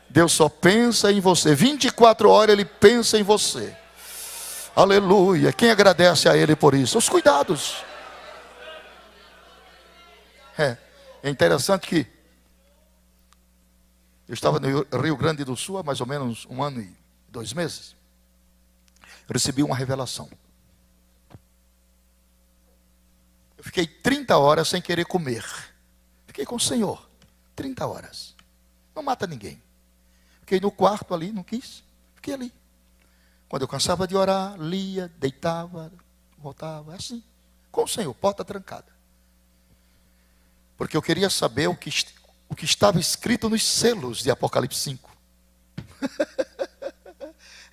A: Deus só pensa em você. 24 horas Ele pensa em você. Aleluia. Quem agradece a Ele por isso? Os cuidados. É interessante que eu estava no Rio Grande do Sul há mais ou menos 1 ano e 2 meses. Recebi uma revelação. Eu fiquei 30 horas sem querer comer. Fiquei com o Senhor. 30 horas. Não mata ninguém. Fiquei no quarto ali, não quis. Fiquei ali. Quando eu cansava de orar, lia, deitava, voltava. Assim. Com o Senhor, porta trancada. Porque eu queria saber o que estava escrito nos selos de Apocalipse 5.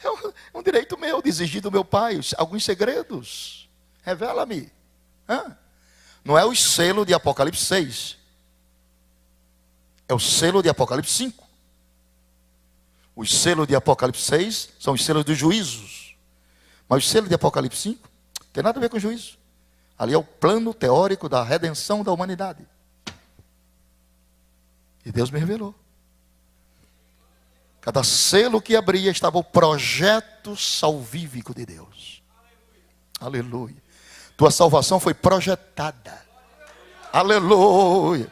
A: É um direito meu de exigir do meu Pai alguns segredos. Revela-me. Não é o selo de Apocalipse 6. É o selo de Apocalipse 5. Os selos de Apocalipse 6 são os selos dos juízos. Mas o selo de Apocalipse 5 não tem nada a ver com juízo. Ali é o plano teórico da redenção da humanidade. E Deus me revelou. Cada selo que abria estava o projeto salvífico de Deus. Aleluia. Tua salvação foi projetada. Aleluia.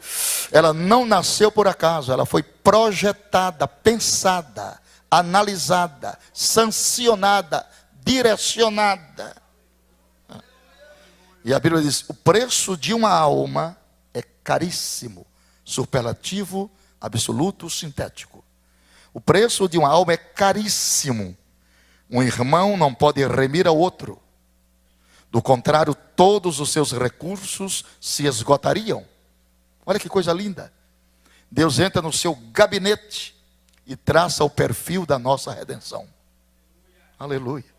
A: Ela não nasceu por acaso. Ela foi projetada, pensada, analisada, sancionada, direcionada. E a Bíblia diz: o preço de uma alma é caríssimo. Superlativo, absoluto, sintético. O preço de uma alma é caríssimo. Um irmão não pode remir ao outro. Do contrário, todos os seus recursos se esgotariam. Olha que coisa linda. Deus entra no seu gabinete e traça o perfil da nossa redenção. Aleluia.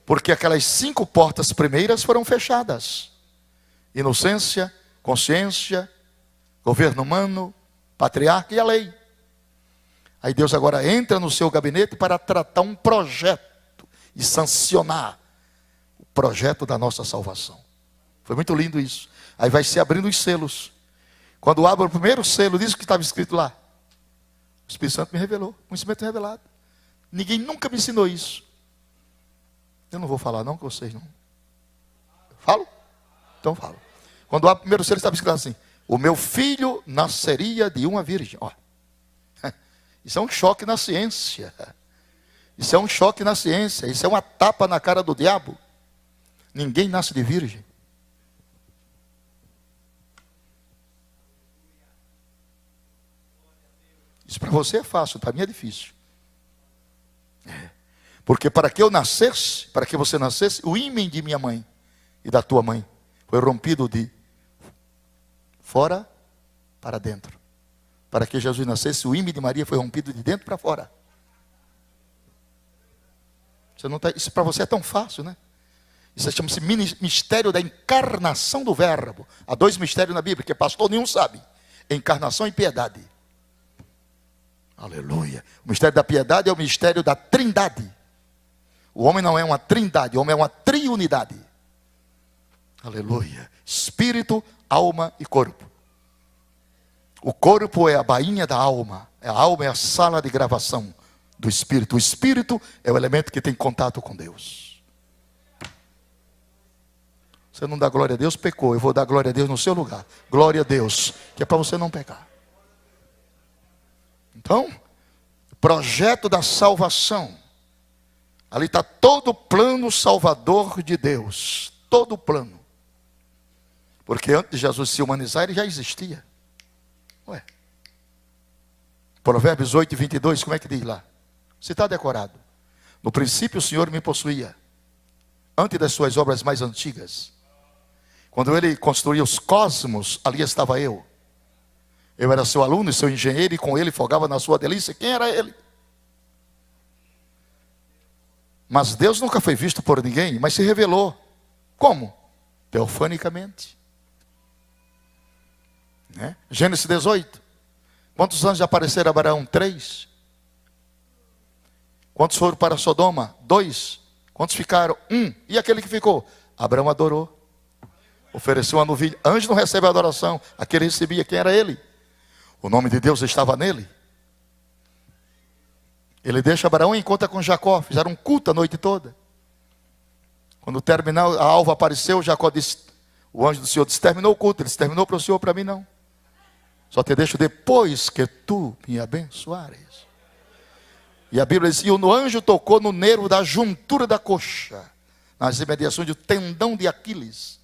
A: Porque aquelas 5 portas primeiras foram fechadas. Inocência, consciência, governo humano, patriarca e a lei. Aí Deus agora entra no seu gabinete para tratar um projeto e sancionar o projeto da nossa salvação. Foi muito lindo isso. Aí vai se abrindo os selos. Quando abre o primeiro selo, diz o que estava escrito lá. O Espírito Santo me revelou, conhecimento revelado. Ninguém nunca me ensinou isso. Eu não vou falar não com vocês não. Falo? Então falo. Quando abre o primeiro selo, estava escrito assim: o meu filho nasceria de uma virgem. Ó. Isso é um choque na ciência. Isso é um choque na ciência. Isso é uma tapa na cara do diabo. Ninguém nasce de virgem. Isso para você é fácil, para mim é difícil. Porque para que eu nascesse, para que você nascesse, o ímen de minha mãe e da tua mãe foi rompido de fora para dentro. Para que Jesus nascesse, o ímen de Maria foi rompido de dentro para fora. Você não tá, isso para você é tão fácil, né? Isso chama-se mistério da encarnação do verbo. Há 2 mistérios na Bíblia, que pastor nenhum sabe. Encarnação e piedade. Aleluia. O mistério da piedade é o mistério da trindade. O homem não é uma trindade, o homem é uma triunidade. Aleluia. Espírito, alma e corpo. O corpo é a bainha da alma. A alma é a sala de gravação do espírito. O espírito é o elemento que tem contato com Deus. Você não dá glória a Deus, pecou. Eu vou dar glória a Deus no seu lugar. Glória a Deus, que é para você não pecar. Então, projeto da salvação. Ali está todo o plano salvador de Deus. Todo o plano. Porque antes de Jesus se humanizar, ele já existia. Ué. Provérbios 8, 22, como é que diz lá? Se está decorado. No princípio o Senhor me possuía. Antes das suas obras mais antigas. Quando ele construía os cosmos, ali estava eu. Eu era seu aluno e seu engenheiro, e com ele folgava na sua delícia. Quem era ele? Mas Deus nunca foi visto por ninguém, mas se revelou. Como? Teofanicamente. Né? Gênesis 18. Quantos anjos apareceram a Abraão? 3. Quantos foram para Sodoma? 2. Quantos ficaram? 1. E aquele que ficou? Abraão adorou. Ofereceu uma novilha. Anjo não recebe adoração. Aquele recebia. Quem era ele? O nome de Deus estava nele. Ele deixa Abraão e encontra com Jacó. Fizeram um culto a noite toda. Quando terminou, a alva apareceu. Jacó disse, o anjo do Senhor disse, terminou o culto. Ele disse, terminou para o Senhor, para mim não. Só te deixo depois que tu me abençoares. E a Bíblia diz, e o anjo tocou no nervo da juntura da coxa, nas imediações do tendão de Aquiles.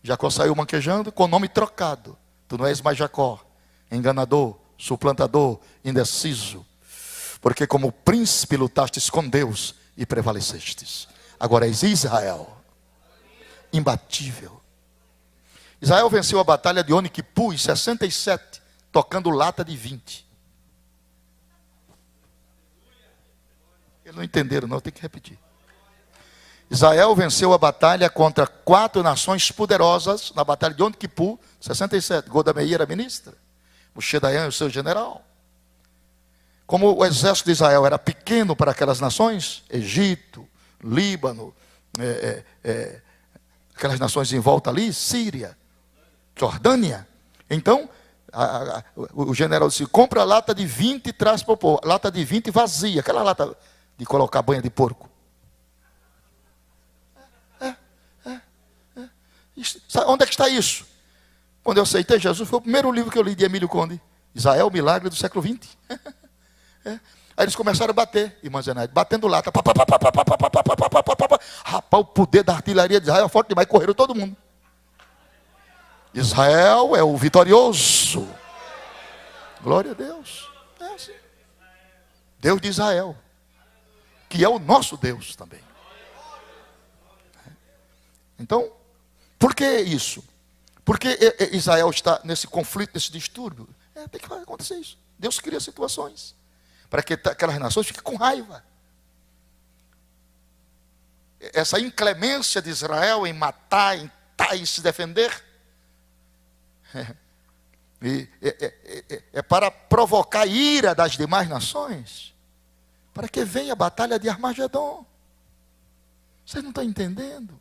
A: Jacó saiu manquejando com o nome trocado. Tu não és mais Jacó, enganador, suplantador, indeciso. Porque como príncipe lutastes com Deus e prevalecestes. Agora és Israel, imbatível. Israel venceu a batalha de Yom Kippur em 67, tocando lata de 20. Eles não entenderam não, eu tenho que repetir. Israel venceu a batalha contra 4 nações poderosas, na batalha de Yom Kippur, 67. Golda Meir era ministra, Moshe Dayan o seu general. Como o exército de Israel era pequeno para aquelas nações, Egito, Líbano, aquelas nações em volta ali, Síria, Jordânia. Então, o general disse, compra a lata de 20 e traz para o povo. Lata de 20 vazia, aquela lata de colocar banha de porco. Onde é que está isso? Quando eu aceitei Jesus, foi o primeiro livro que eu li de Emílio Conde. Israel, o milagre do século XX. Aí eles começaram a bater, irmã Zenaide, batendo lata. Rapaz, o poder da artilharia de Israel é forte demais, correram todo mundo. Israel é o vitorioso. Glória a Deus. É assim. Deus de Israel, que é o nosso Deus também. Então, por que isso? Porque Israel está nesse conflito, nesse distúrbio. Tem que acontecer isso. Deus cria situações para que aquelas nações fiquem com raiva. Essa inclemência de Israel em matar, em se defender, é para provocar a ira das demais nações, para que venha a batalha de Armagedon. Vocês não estão entendendo?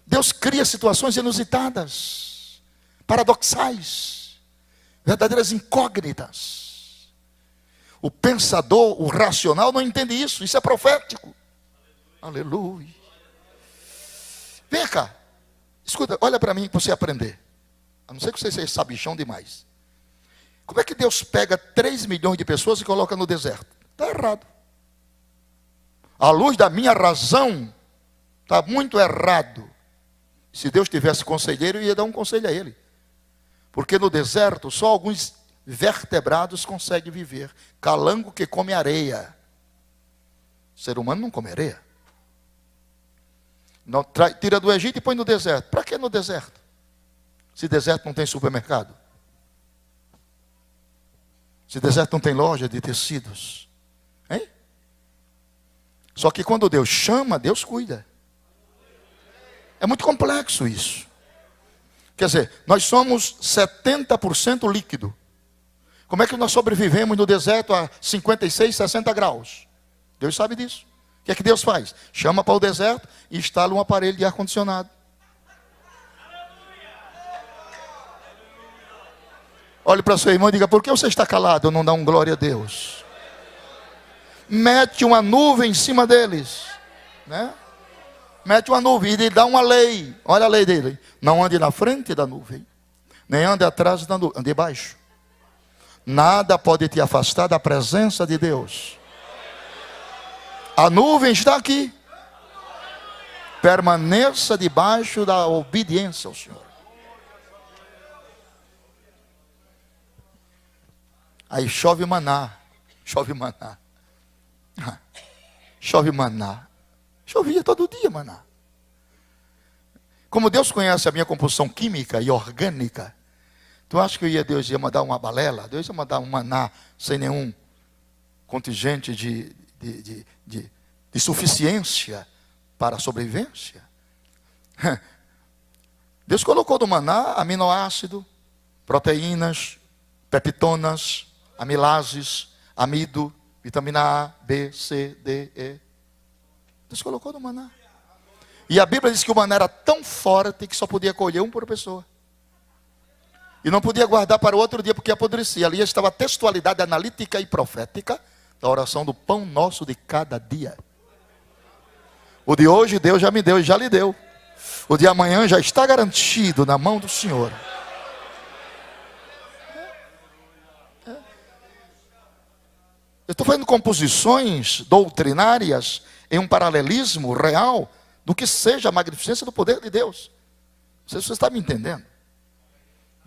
A: Deus cria situações inusitadas, paradoxais, verdadeiras incógnitas. O pensador, o racional não entende isso. Isso é profético. Aleluia. Vem cá. Escuta, olha para mim para você aprender. A não ser que você seja sabichão demais. Como é que Deus pega 3 milhões de pessoas e coloca no deserto? Está errado. À luz da minha razão, está muito errado. Se Deus tivesse conselheiro, eu ia dar um conselho a ele. Porque no deserto, só alguns vertebrados conseguem viver. Calango que come areia. O ser humano não come areia. Não, tira do Egito e põe no deserto. Para que no deserto? Se deserto não tem supermercado. Se deserto não tem loja de tecidos. Hein? Só que quando Deus chama, Deus cuida. É muito complexo isso. Quer dizer, nós somos 70% líquido. Como é que nós sobrevivemos no deserto a 56, 60 graus? Deus sabe disso. O que é que Deus faz? Chama para o deserto e instala um aparelho de ar-condicionado. Olhe para seu irmão e diga: por que você está calado? Não dá um glória a Deus. Mete uma nuvem em cima deles, né? Mete uma nuvem e lhe dá uma lei. Olha a lei dele: não ande na frente da nuvem, nem ande atrás da nuvem, ande debaixo. Nada pode te afastar da presença de Deus. A nuvem está aqui. Permaneça debaixo da obediência ao Senhor. Aí chove maná. Chove maná. Chove maná. Chovia todo dia maná. Como Deus conhece a minha composição química e orgânica, tu acha que Deus ia mandar uma balela? Deus ia mandar um maná sem nenhum contingente de suficiência para a sobrevivência? Deus colocou no maná aminoácido, proteínas, peptonas, amilases, amido, vitamina A, B, C, D, E. Deus colocou no maná. E a Bíblia diz que o maná era tão forte que só podia colher um por pessoa. E não podia guardar para o outro dia porque apodrecia. Ali estava a textualidade analítica e profética da oração do pão nosso de cada dia. O de hoje Deus já me deu e já lhe deu. O de amanhã já está garantido na mão do Senhor. Eu estou fazendo composições doutrinárias em um paralelismo real do que seja a magnificência do poder de Deus. Não sei se você está me entendendo.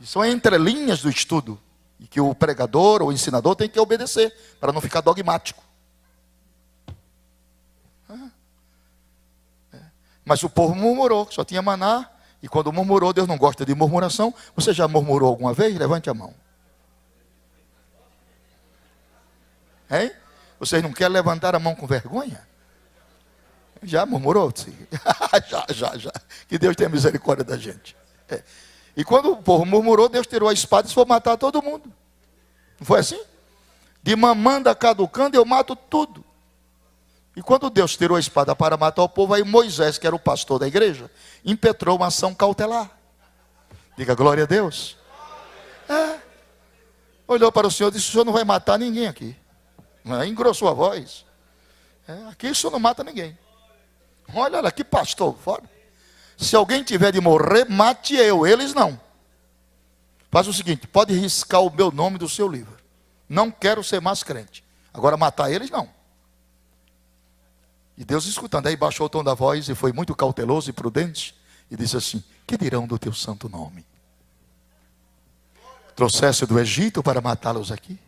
A: São entrelinhas do estudo e que o pregador ou o ensinador tem que obedecer para não ficar dogmático. Mas o povo murmurou, que só tinha maná. E quando murmurou, Deus não gosta de murmuração. Você já murmurou alguma vez? Levante a mão. Hein? Vocês não querem levantar a mão com vergonha? Já murmurou? Sim. já. Que Deus tenha misericórdia da gente. E quando o povo murmurou, Deus tirou a espada e foi matar todo mundo. Não foi assim? De mamanda caducando, eu mato tudo. E quando Deus tirou a espada para matar o povo, aí Moisés, que era o pastor da igreja, impetrou uma ação cautelar. Diga glória a Deus. Olhou para o Senhor e disse: o Senhor não vai matar ninguém aqui. Engrossou a voz. Aqui o Senhor não mata ninguém. Olha, que pastor, fora. Se alguém tiver de morrer, mate eu, eles não. Faz o seguinte: pode riscar o meu nome do seu livro. Não quero ser mais crente. Agora matar eles não. E Deus escutando, aí baixou o tom da voz e foi muito cauteloso e prudente. E disse assim: que dirão do teu santo nome? Trouxeste do Egito para matá-los aqui?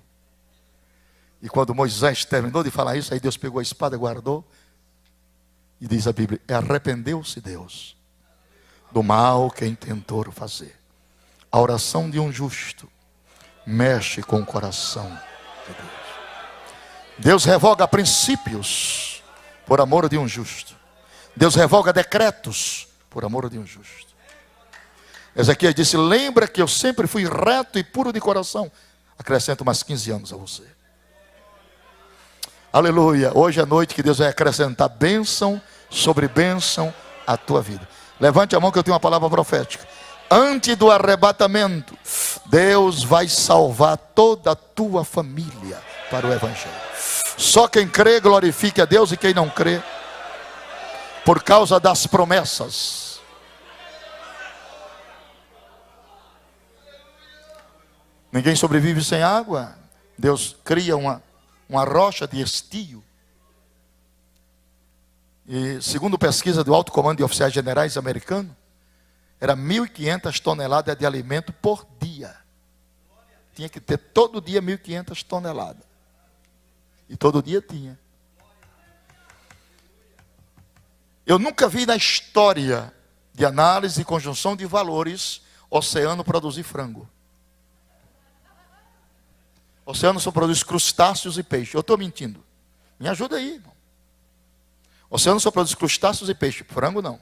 A: E quando Moisés terminou de falar isso, aí Deus pegou a espada, guardou. E diz a Bíblia: arrependeu-se Deus do mal que intentou fazer. A oração de um justo mexe com o coração de Deus. Deus revoga princípios por amor de um justo. Deus revoga decretos por amor de um justo. Ezequiel disse: lembra que eu sempre fui reto e puro de coração. Acrescento mais 15 anos a você. Aleluia. Hoje à noite que Deus vai acrescentar bênção sobre bênção à tua vida. Levante a mão que eu tenho uma palavra profética. Antes do arrebatamento, Deus vai salvar toda a tua família para o Evangelho. Só quem crê glorifique a Deus, e quem não crê, por causa das promessas. Ninguém sobrevive sem água. Deus cria uma rocha de estio. E segundo pesquisa do Alto Comando de Oficiais Generais americano, era 1.500 toneladas de alimento por dia. Tinha que ter todo dia 1.500 toneladas. E todo dia tinha. Eu nunca vi na história de análise e conjunção de valores oceano produzir frango. Oceano só produz crustáceos e peixe. Eu estou mentindo. Me ajuda aí, irmão. Oceano só produz crustáceos e peixe. Frango não.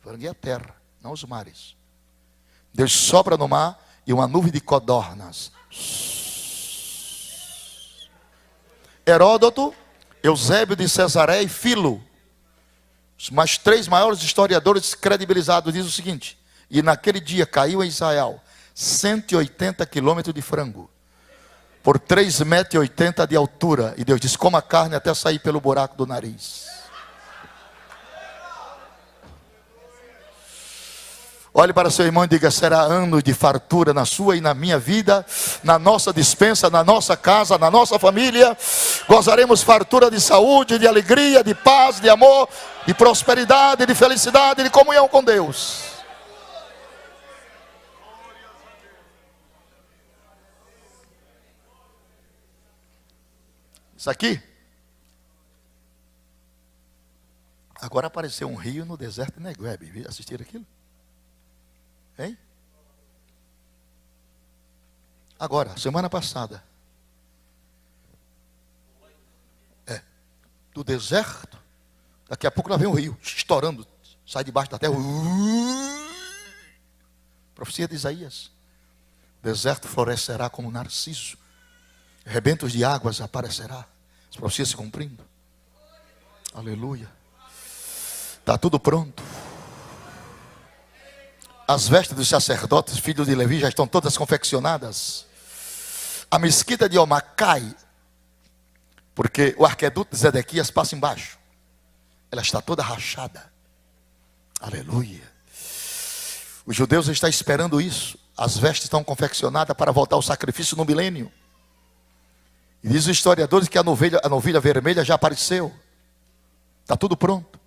A: Frango é a terra, não os mares. Deus sopra no mar e uma nuvem de codornas. Heródoto, Eusébio de Cesareia e Filo, os mais 3 maiores historiadores credibilizados, diz o seguinte: e naquele dia caiu em Israel 180 quilômetros de frango, por 3,80 metros de altura. E Deus disse: coma a carne até sair pelo buraco do nariz. Olhe para seu irmão e diga: será ano de fartura na sua e na minha vida, na nossa despensa, na nossa casa, na nossa família. Gozaremos fartura de saúde, de alegria, de paz, de amor, de prosperidade, de felicidade, de comunhão com Deus. Isso aqui. Agora apareceu um rio no deserto de Negueb. Assistiram aquilo? Hein? Agora, semana passada. Do deserto. Daqui a pouco lá vem um rio, estourando. Sai debaixo da terra. Profecia de Isaías. O deserto florescerá como narciso. Rebentos de águas aparecerá. As profecias se cumprindo. Aleluia. Está tudo pronto. As vestes dos sacerdotes, filhos de Levi, já estão todas confeccionadas. A mesquita de Omar cai, porque o arqueduto de Zedequias passa embaixo. Ela está toda rachada. Aleluia. Os judeus estão esperando isso. As vestes estão confeccionadas para voltar ao sacrifício no milênio. E diz os historiadores que a novilha vermelha já apareceu. Está tudo pronto.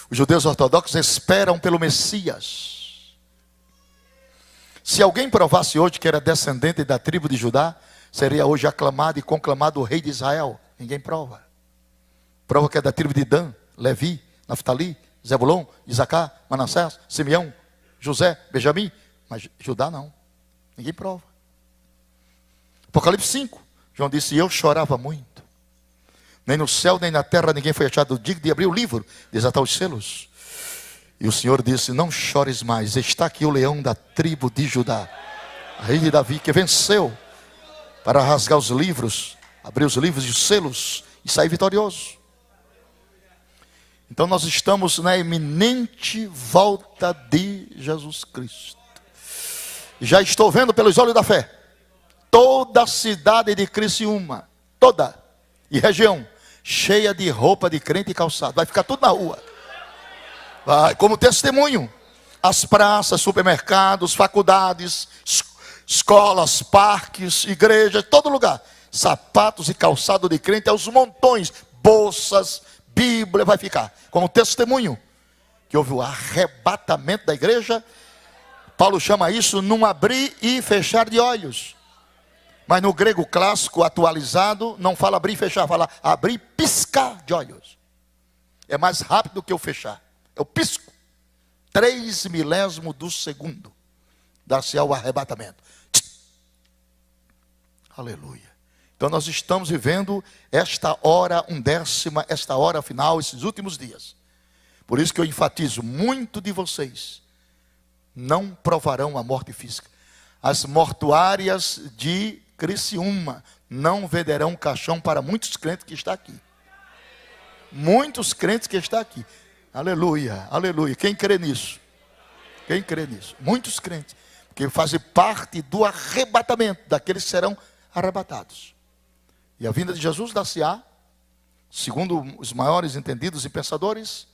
A: Os judeus ortodoxos esperam pelo Messias. Se alguém provasse hoje que era descendente da tribo de Judá, seria hoje aclamado e conclamado o rei de Israel. Ninguém prova. Prova que é da tribo de Dan, Levi, Naftali, Zebulon, Isacar, Manassés, Simeão, José, Benjamim. Mas Judá não. Ninguém prova. Apocalipse 5. João disse: eu chorava muito. Nem no céu, nem na terra, ninguém foi achado digno de abrir o livro, desatar os selos. E o Senhor disse: não chores mais, está aqui o leão da tribo de Judá, rei de Davi, que venceu para rasgar os livros, abrir os livros e os selos e sair vitorioso. Então nós estamos na iminente volta de Jesus Cristo. Já estou vendo pelos olhos da fé toda a cidade de Criciúma, toda, e região, cheia de roupa de crente e calçado. Vai ficar tudo na rua. Vai, como testemunho. As praças, supermercados, faculdades, escolas, parques, igrejas, todo lugar. Sapatos e calçado de crente aos montões. Bolsas, Bíblia, vai ficar. Como testemunho que houve o arrebatamento da igreja. Paulo chama isso num abrir e fechar de olhos. Mas no grego clássico atualizado, não fala abrir e fechar, fala abrir e piscar de olhos. É mais rápido do que o fechar. É o pisco. 3 milésimos do segundo. Dar-se ao arrebatamento. Aleluia. Então nós estamos vivendo esta hora undécima, esta hora final, esses últimos dias. Por isso que eu enfatizo, muito de vocês não provarão a morte física. As mortuárias de Criciúma não venderão caixão para muitos crentes que estão aqui. Muitos crentes que estão aqui. Aleluia, aleluia. Quem crê nisso? Quem crê nisso? Muitos crentes. Que fazem parte do arrebatamento daqueles que serão arrebatados. E a vinda de Jesus dar-se-á, segundo os maiores entendidos e pensadores,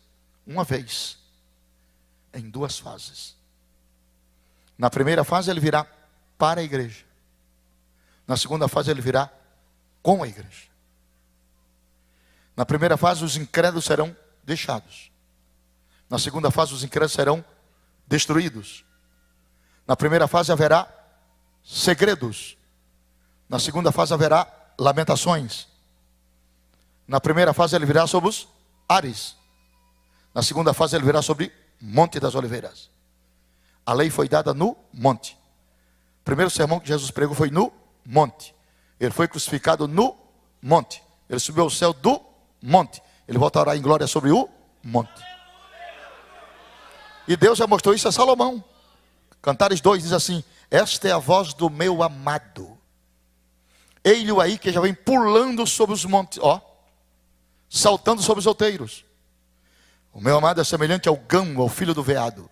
A: uma vez, em 2 fases. Na primeira fase ele virá para a igreja. Na segunda fase ele virá com a igreja. Na primeira fase os incrédulos serão deixados. Na segunda fase os incrédulos serão destruídos. Na primeira fase haverá segredos. Na segunda fase haverá lamentações. Na primeira fase ele virá sobre os ares. Na segunda fase ele virá sobre Monte das Oliveiras. A lei foi dada no monte. O primeiro sermão que Jesus pregou foi no monte. Ele foi crucificado no monte. Ele subiu ao céu do monte. Ele voltará em glória sobre o monte. E Deus já mostrou isso a Salomão. Cantares 2 diz assim: esta é a voz do meu amado. Ei-lo aí que já vem pulando sobre os montes, saltando sobre os outeiros. O meu amado é semelhante ao gamo, ao filho do veado.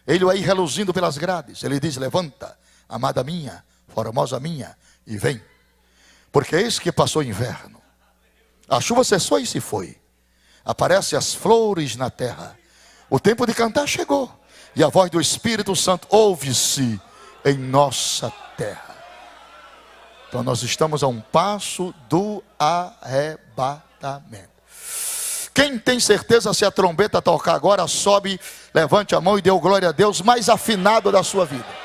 A: Ele aí reluzindo pelas grades. Ele diz: levanta, amada minha, formosa minha, e vem. Porque eis que passou o inverno. A chuva cessou e se foi. Aparecem as flores na terra. O tempo de cantar chegou. E a voz do Espírito Santo ouve-se em nossa terra. Então nós estamos a um passo do arrebatamento. Quem tem certeza, se a trombeta tocar agora, sobe, levante a mão e dê glória a Deus mais afinado da sua vida.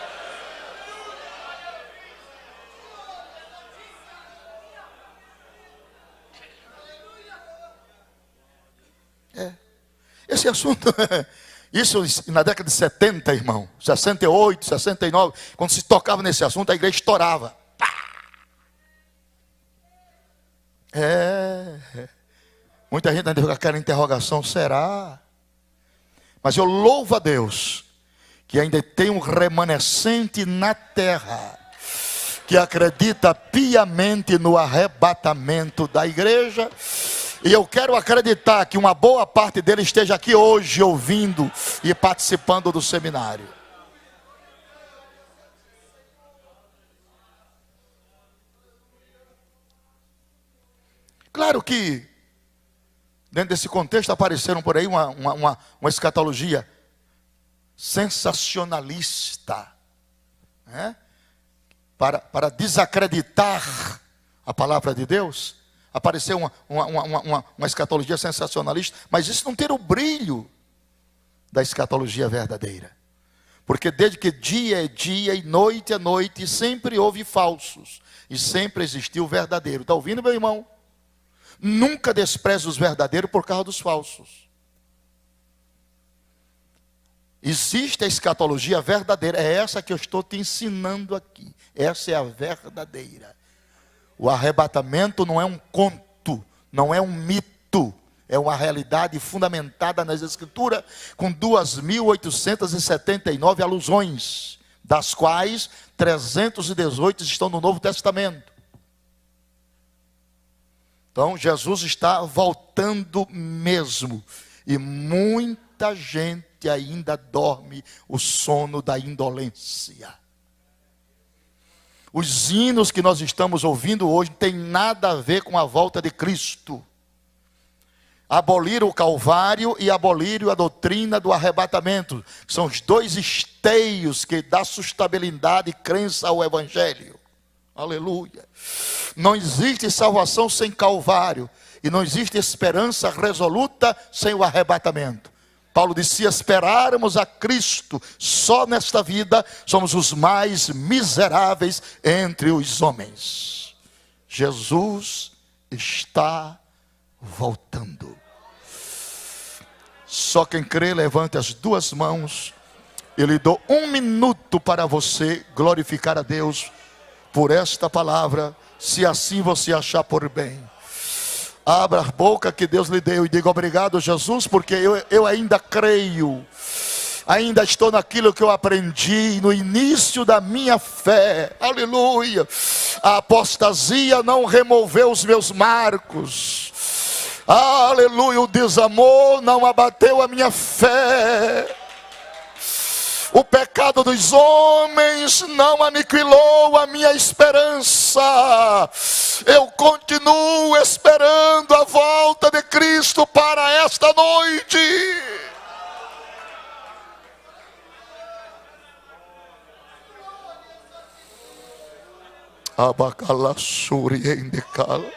A: Esse assunto, isso na década de 70, irmão, 68, 69, quando se tocava nesse assunto, a igreja estourava. Muita gente ainda fica com aquela interrogação, será? Mas eu louvo a Deus, que ainda tem um remanescente na terra, que acredita piamente no arrebatamento da igreja. E eu quero acreditar que uma boa parte dele esteja aqui hoje, ouvindo e participando do seminário. Claro que dentro desse contexto apareceram por aí uma escatologia sensacionalista, né? Para desacreditar a palavra de Deus. Apareceu uma escatologia sensacionalista, mas isso não tira o brilho da escatologia verdadeira. Porque desde que dia é dia e noite é noite, sempre houve falsos e sempre existiu o verdadeiro. Está ouvindo, meu irmão? Nunca despreze os verdadeiros por causa dos falsos. Existe a escatologia verdadeira, é essa que eu estou te ensinando aqui. Essa é a verdadeira. O arrebatamento não é um conto, não é um mito, é uma realidade fundamentada nas Escrituras, com 2.879 alusões, das quais 318 estão no Novo Testamento. Então Jesus está voltando mesmo, e muita gente ainda dorme o sono da indolência. Os hinos que nós estamos ouvindo hoje não tem nada a ver com a volta de Cristo. Aboliram o Calvário e aboliram a doutrina do arrebatamento. São os dois esteios que dão sustentabilidade e crença ao Evangelho. Aleluia. Não existe salvação sem Calvário. E não existe esperança resoluta sem o arrebatamento. Paulo disse: se esperarmos a Cristo só nesta vida, somos os mais miseráveis entre os homens. Jesus está voltando. Só quem crê, levante as duas mãos. Eu lhe dou 1 minuto para você glorificar a Deus por esta palavra, se assim você achar por bem. Abra a boca que Deus lhe deu e diga: obrigado, Jesus, porque eu ainda creio. Ainda estou naquilo que eu aprendi no início da minha fé. Aleluia. A apostasia não removeu os meus marcos. Aleluia. O desamor não abateu a minha fé. O pecado dos homens não aniquilou a minha esperança. Eu continuo esperando a volta de Cristo para esta noite. Abacalassuriendecala.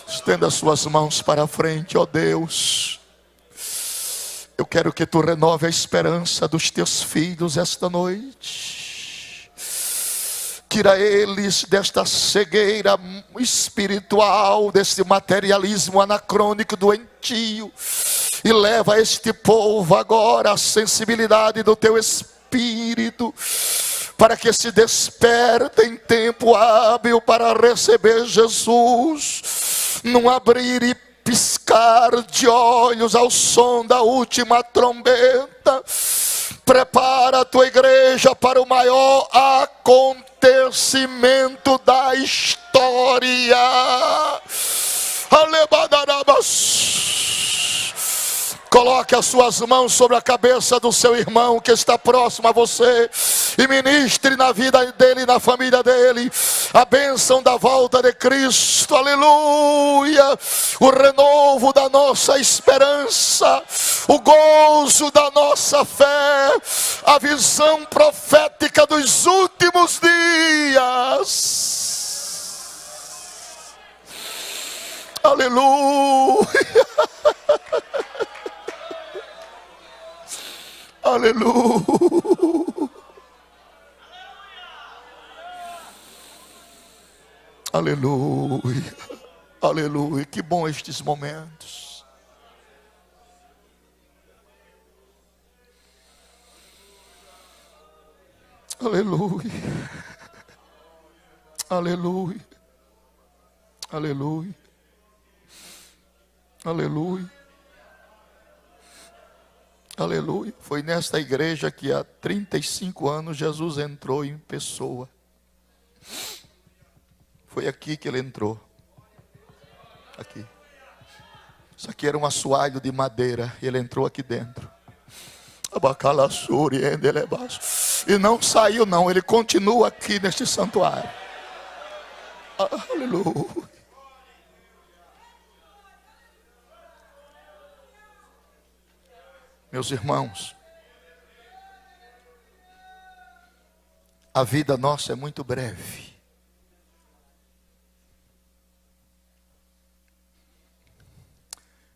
A: Estenda suas mãos para a frente, ó Deus. Eu quero que tu renove a esperança dos teus filhos esta noite. Tira eles desta cegueira espiritual, deste materialismo anacrônico doentio, e leva este povo agora à sensibilidade do teu Espírito, para que se desperte em tempo hábil para receber Jesus, num abrir e piscar de olhos ao som da última trombeta. Prepara a tua igreja para o maior acontecimento da história. Alebadarabas. Coloque as suas mãos sobre a cabeça do seu irmão que está próximo a você e ministre na vida dele e na família dele a bênção da volta de Cristo. Aleluia! O renovo da nossa esperança, o gozo da nossa fé, a visão profética dos últimos dias. Aleluia! Aleluia. Aleluia. Aleluia. Que bom estes momentos. Aleluia. Aleluia. Aleluia. Aleluia. Aleluia. Foi nesta igreja que há 35 anos Jesus entrou em pessoa. Foi aqui que ele entrou. Aqui. Isso aqui era um assoalho de madeira. E ele entrou aqui dentro. E não saiu não. Ele continua aqui neste santuário. Aleluia. Meus irmãos, a vida nossa é muito breve.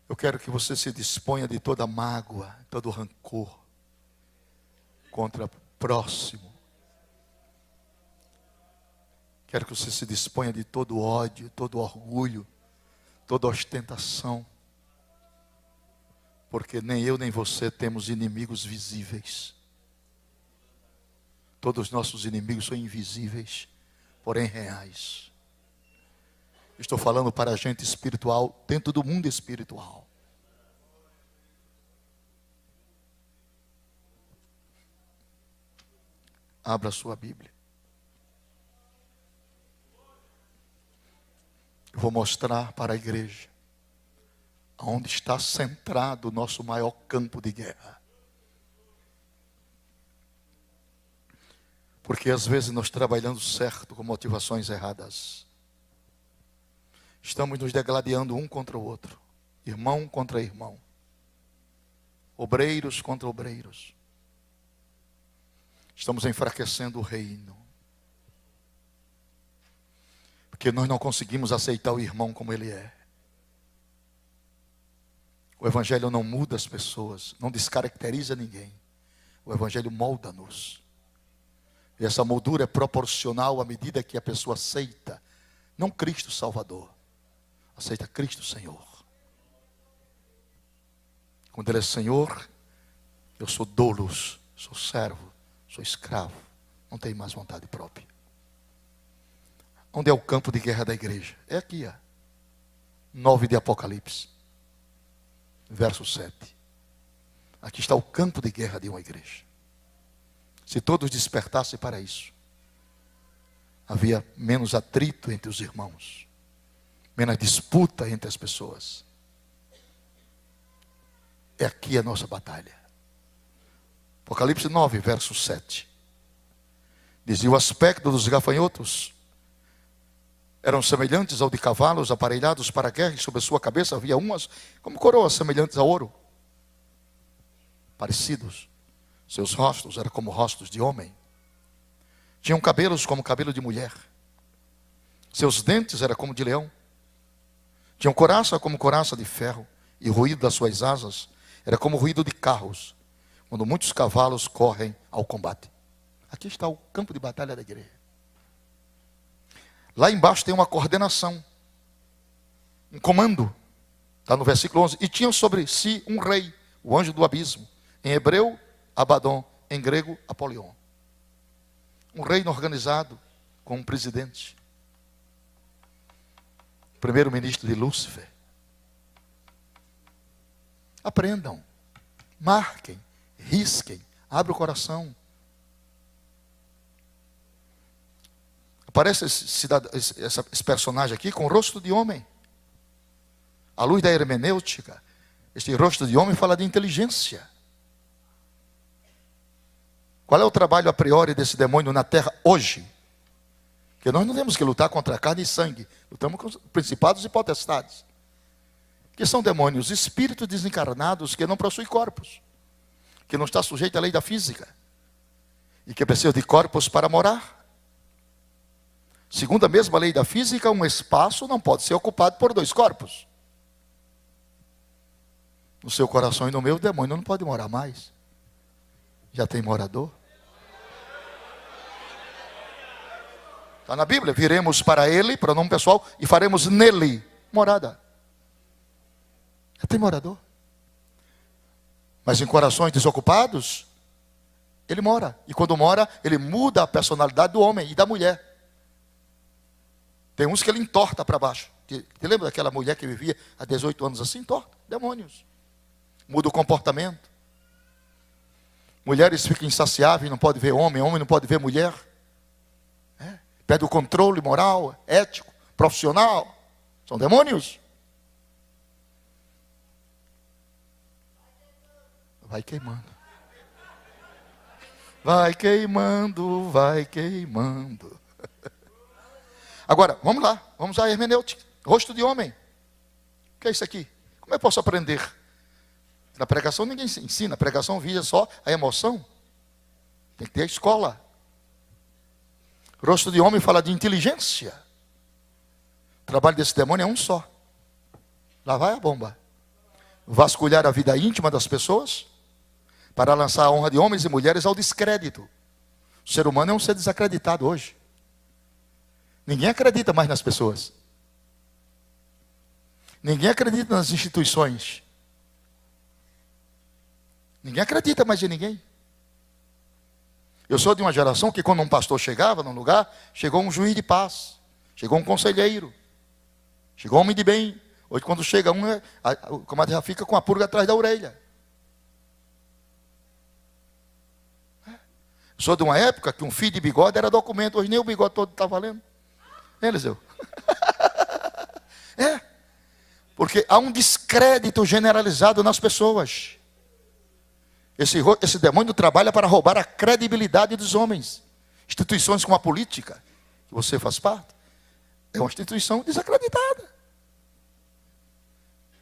A: Eu quero que você se disponha de toda mágoa, todo rancor contra o próximo. Quero que você se disponha de todo ódio, todo orgulho, toda ostentação. Porque nem eu nem você temos inimigos visíveis. Todos os nossos inimigos são invisíveis, porém reais. Estou falando para a gente espiritual, dentro do mundo espiritual. Abra a sua Bíblia. Eu vou mostrar para a igreja onde está centrado o nosso maior campo de guerra. Porque às vezes nós trabalhamos certo com motivações erradas. Estamos nos degladiando um contra o outro. Irmão contra irmão. Obreiros contra obreiros. Estamos enfraquecendo o reino. Porque nós não conseguimos aceitar o irmão como ele é. O Evangelho não muda as pessoas, não descaracteriza ninguém. O Evangelho molda-nos. E essa moldura é proporcional à medida que a pessoa aceita, não Cristo Salvador, aceita Cristo Senhor. Quando Ele é Senhor, eu sou doulos, sou servo, sou escravo, não tenho mais vontade própria. Onde é o campo de guerra da igreja? É aqui, 9 de Apocalipse. Verso 7. Aqui está o campo de guerra de uma igreja. Se todos despertassem para isso, havia menos atrito entre os irmãos, menos disputa entre as pessoas. É aqui a nossa batalha. Apocalipse 9, verso 7. Dizia: o aspecto dos gafanhotos eram semelhantes ao de cavalos aparelhados para a guerra, e sobre a sua cabeça havia umas como coroas semelhantes a ouro. Parecidos. Seus rostos eram como rostos de homem. Tinham cabelos como cabelo de mulher. Seus dentes eram como de leão. Tinham coraça como coraça de ferro. E o ruído das suas asas era como o ruído de carros, quando muitos cavalos correm ao combate. Aqui está o campo de batalha da igreja. Lá embaixo tem uma coordenação, um comando. Está no versículo 11. E tinham sobre si um rei, o anjo do abismo. Em hebreu, Abaddon. Em grego, Apolion. Um reino organizado com um presidente. Primeiro-ministro de Lúcifer. Aprendam, marquem, risquem, abre o coração. Aparece esse personagem aqui com o rosto de homem. À luz da hermenêutica, este rosto de homem fala de inteligência. Qual é o trabalho a priori desse demônio na terra hoje? Porque nós não temos que lutar contra carne e sangue. Lutamos com principados e potestades. Que são demônios, espíritos desencarnados que não possuem corpos. Que não está sujeito à lei da física. E que precisa de corpos para morar. Segundo a mesma lei da física, um espaço não pode ser ocupado por dois corpos. No seu coração e no meu, o demônio não pode morar mais. Já tem morador. Está na Bíblia, viremos para ele, pronome pessoal, e faremos nele morada. Já tem morador. Mas em corações desocupados, ele mora. E quando mora, ele muda a personalidade do homem e da mulher. Tem uns que ele entorta para baixo. Você lembra daquela mulher que vivia há 18 anos assim? Entorta. Demônios. Muda o comportamento. Mulheres ficam insaciáveis, não pode ver homem, homem não pode ver mulher. Perde o controle moral, ético, profissional. São demônios. Vai queimando. Vai queimando, vai queimando. Agora, vamos lá. Vamos à hermenêutica. Rosto de homem. O que é isso aqui? Como eu posso aprender? Na pregação ninguém ensina. A pregação visa só a emoção. Tem que ter a escola. Rosto de homem fala de inteligência. O trabalho desse demônio é um só. Lá vai a bomba. Vasculhar a vida íntima das pessoas para lançar a honra de homens e mulheres ao descrédito. O ser humano é um ser desacreditado hoje. Ninguém acredita mais nas pessoas. Ninguém acredita nas instituições. Ninguém acredita mais em ninguém. Eu sou de uma geração que quando um pastor chegava num lugar, chegou um juiz de paz, chegou um conselheiro, chegou um homem de bem. Hoje quando chega um, o comadre já fica com a purga atrás da orelha. Eu sou de uma época que um fio de bigode era documento, hoje nem o bigode todo está valendo. Eliseu? Porque há um descrédito generalizado nas pessoas. Esse demônio trabalha para roubar a credibilidade dos homens. Instituições como a política, que você faz parte, é uma instituição desacreditada.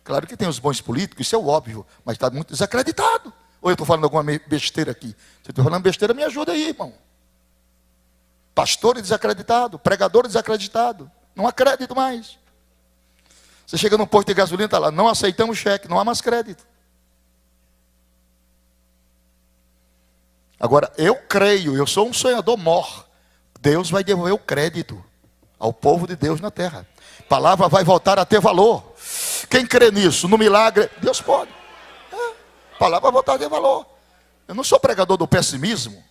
A: Claro que tem os bons políticos, isso é o óbvio, mas está muito desacreditado. Ou eu estou falando alguma besteira aqui? Se eu estou falando besteira, me ajuda aí, irmão. Pastor desacreditado, pregador desacreditado. Não há crédito mais. Você chega no posto de gasolina, está lá, não aceitamos cheque, não há mais crédito. Agora, eu creio, eu sou um sonhador mor. Deus vai devolver o crédito ao povo de Deus na terra. A palavra vai voltar a ter valor. Quem crê nisso, no milagre, Deus pode. A palavra vai voltar a ter valor. Eu não sou pregador do pessimismo.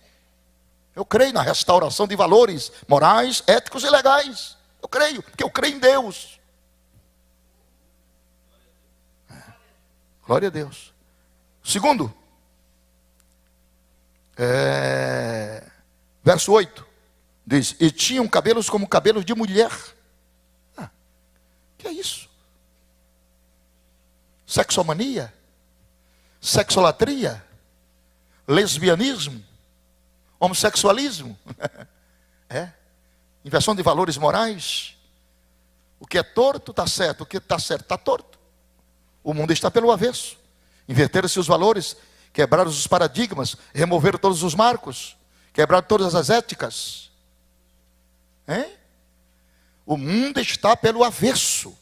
A: Eu creio na restauração de valores morais, éticos e legais. Eu creio, porque eu creio em Deus. Glória a Deus. Segundo, verso 8, diz, e tinham cabelos como cabelos de mulher. Que é isso? Sexomania? Sexolatria? Lesbianismo? Homossexualismo? Inversão de valores morais? O que é torto está certo, o que está certo está torto. O mundo está pelo avesso. Inverteram-se os valores, quebraram os paradigmas, removeram todos os marcos, quebraram todas as éticas. O mundo está pelo avesso.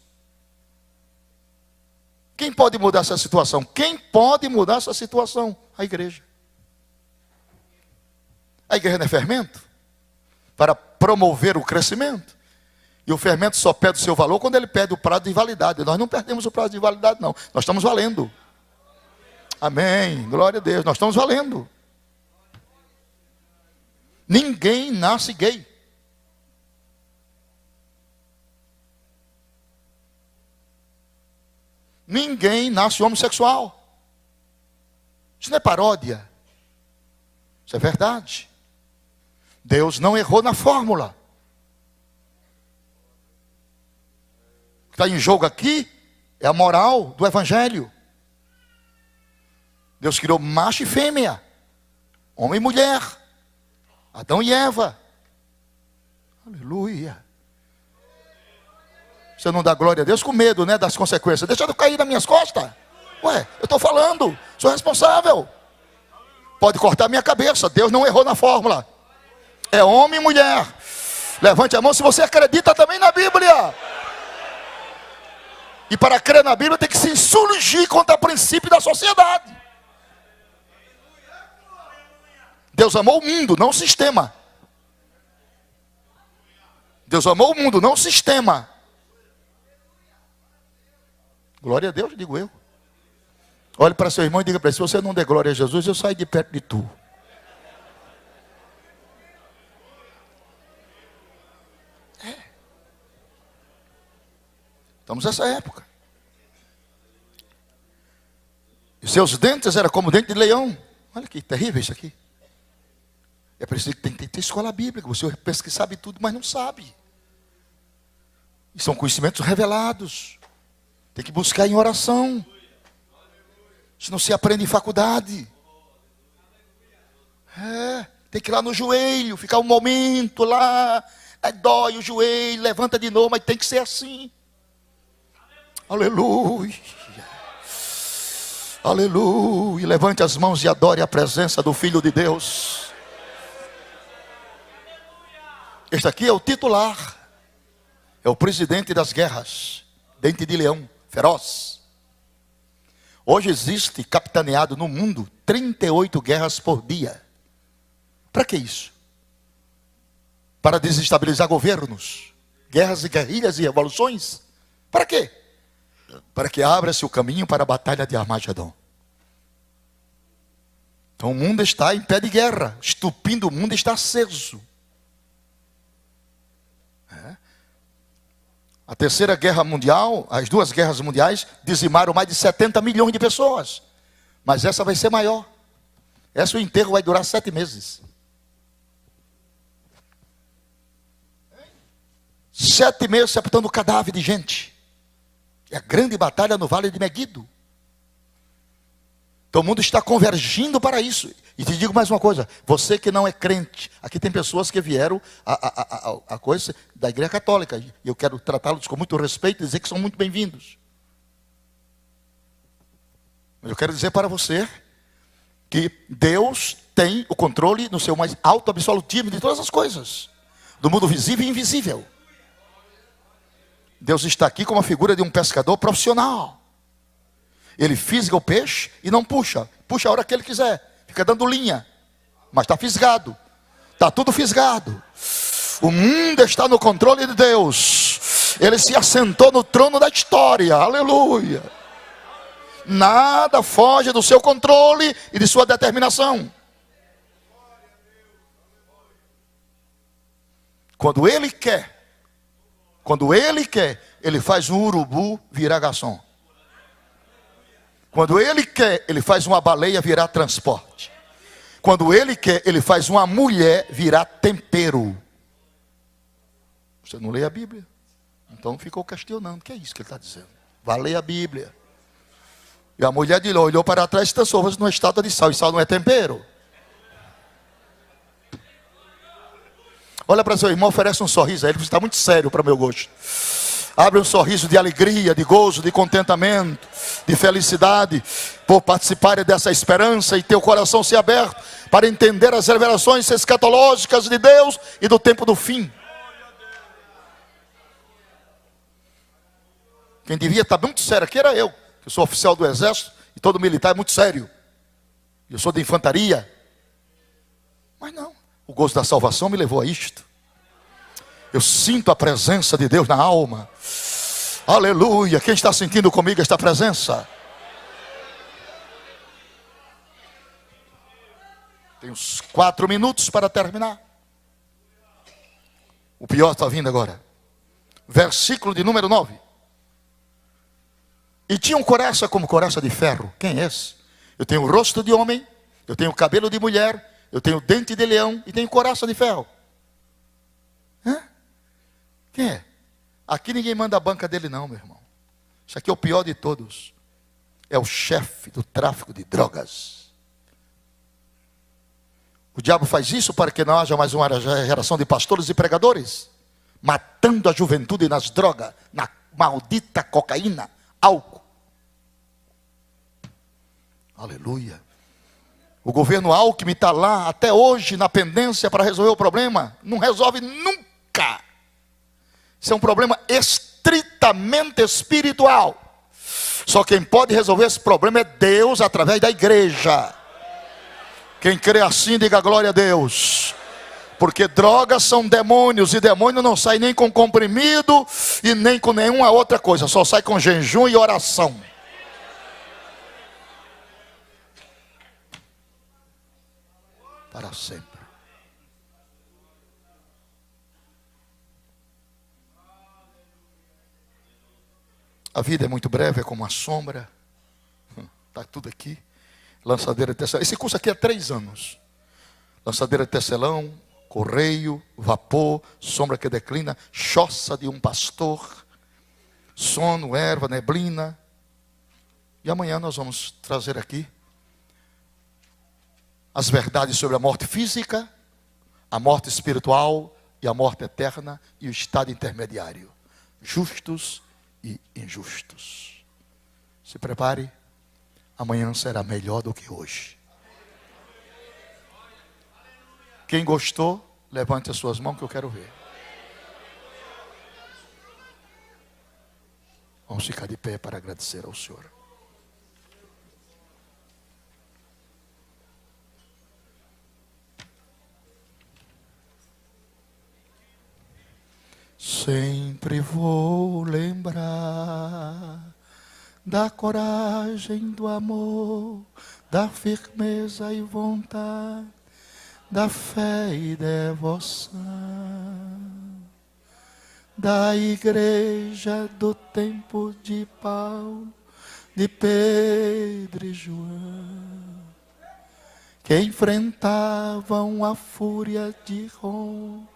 A: Quem pode mudar essa situação? Quem pode mudar essa situação? A igreja. A igreja não é fermento para promover o crescimento. E o fermento só perde o seu valor quando ele perde o prazo de validade. Nós não perdemos o prazo de validade, não. Nós estamos valendo. Amém. Glória a Deus. Nós estamos valendo. Ninguém nasce gay. Ninguém nasce homossexual. Isso não é paródia. Isso é verdade. Deus não errou na fórmula. O que está em jogo aqui é a moral do Evangelho. Deus criou macho e fêmea, homem e mulher, Adão e Eva. Aleluia. Você não dá glória a Deus com medo, né, das consequências. Deixa eu cair nas minhas costas. Ué, eu estou falando, sou responsável. Pode cortar minha cabeça, Deus não errou na fórmula. É homem e mulher. Levante a mão se você acredita também na Bíblia. E para crer na Bíblia tem que se insurgir contra o princípio da sociedade. Deus amou o mundo, não o sistema. Deus amou o mundo, não o sistema. Glória a Deus, digo eu. Olhe para seu irmão e diga para ele: se você não der glória a Jesus, eu saio de perto de tu. Estamos nessa época. E seus dentes eram como dente de leão. Olha que terrível isso aqui. É preciso que tem que ter escola bíblica. Você pensa que sabe tudo, mas não sabe. E são conhecimentos revelados. Tem que buscar em oração. Isso não se aprende em faculdade. Tem que ir lá no joelho, ficar um momento lá. Aí dói o joelho, levanta de novo, mas tem que ser assim. Aleluia. Aleluia. Levante as mãos e adore a presença do Filho de Deus. Este aqui é o titular. É o presidente das guerras. Dente de leão, feroz. Hoje existe capitaneado no mundo 38 guerras por dia. Para que isso? Para desestabilizar governos. Guerras e guerrilhas e revoluções. Para quê? Para que abra-se o caminho para a batalha de Armagedon. Então o mundo está em pé de guerra. O estupim do mundo está aceso. A terceira guerra mundial, as duas guerras mundiais, dizimaram mais de 70 milhões de pessoas. Mas essa vai ser maior. Essa o enterro vai durar 7 meses. 7 meses sepultando cadáver de gente. É a grande batalha no Vale de Meguido. Então o mundo está convergindo para isso. E te digo mais uma coisa: você que não é crente, aqui tem pessoas que vieram a coisa da Igreja Católica, e eu quero tratá-los com muito respeito e dizer que são muito bem-vindos. Mas eu quero dizer para você que Deus tem o controle no seu mais alto absolutismo de todas as coisas, do mundo visível e invisível. Deus está aqui como a figura de um pescador profissional. Ele fisga o peixe e não puxa. Puxa a hora que ele quiser. Fica dando linha. Mas está fisgado. Está tudo fisgado. O mundo está no controle de Deus. Ele se assentou no trono da história. Aleluia. Nada foge do seu controle e de sua determinação. Quando Ele quer, Ele faz um urubu virar garçom. Quando Ele quer, Ele faz uma baleia virar transporte. Quando Ele quer, Ele faz uma mulher virar tempero. Você não lê a Bíblia? Então ficou questionando. O que é isso que ele está dizendo? Vá ler a Bíblia. E a mulher de lá olhou para trás e transformou-se numa estátua de sal. E sal não é tempero? Olha para seu irmão, oferece um sorriso a ele. Você está muito sério para meu gosto. Abre um sorriso de alegria, de gozo, de contentamento, de felicidade, por participar dessa esperança e ter o coração se aberto para entender as revelações escatológicas de Deus e do tempo do fim. Quem devia estar muito sério aqui era eu, que sou oficial do exército e todo militar é muito sério. Eu sou de infantaria. Mas não, o gozo da salvação me levou a isto. Eu sinto a presença de Deus na alma. Aleluia. Quem está sentindo comigo esta presença? Tem uns 4 minutos para terminar. O pior está vindo agora. Versículo de número 9. E tinha um coraça como coraça de ferro. Quem é esse? Eu tenho o rosto de homem, eu tenho o cabelo de mulher, eu tenho o dente de leão e tenho coraça de ferro. Hã? Quem é? Aqui ninguém manda a banca dele não, meu irmão. Isso aqui é o pior de todos. É o chefe do tráfico de drogas. O diabo faz isso para que não haja mais uma geração de pastores e pregadores, matando a juventude nas drogas, na maldita cocaína, álcool. Aleluia. O governo Alckmin está lá até hoje na pendência para resolver o problema. Não resolve nunca. Isso é um problema estritamente espiritual. Só quem pode resolver esse problema é Deus através da igreja. Quem crê assim, diga glória a Deus. Porque drogas são demônios, e demônio não sai nem com comprimido e nem com nenhuma outra coisa, só sai com jejum e oração. Para sempre. A vida é muito breve, é como uma sombra. Está tudo aqui. Lançadeira de tecelão. Esse curso aqui é 3 anos. Lançadeira de tecelão, correio, vapor, sombra que declina, choça de um pastor, sono, erva, neblina. E amanhã nós vamos trazer aqui as verdades sobre a morte física, a morte espiritual e a morte eterna e o estado intermediário. Justos e injustos. Se prepare, amanhã será melhor do que hoje. Quem gostou, levante as suas mãos que eu quero ver. Vamos ficar de pé para agradecer ao Senhor. Sempre vou lembrar da coragem, do amor, da firmeza e vontade, da fé e devoção, da igreja do tempo de Paulo, de Pedro e João, que enfrentavam a fúria de Roma,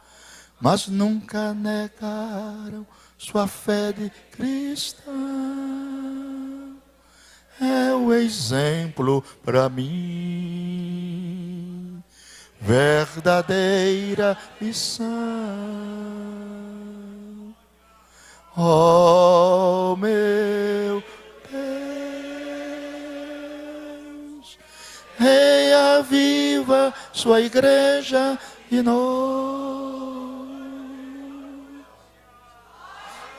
A: mas nunca negaram sua fé de cristão. É o exemplo para mim, verdadeira missão. Oh, meu Deus, reaviva sua igreja e nós.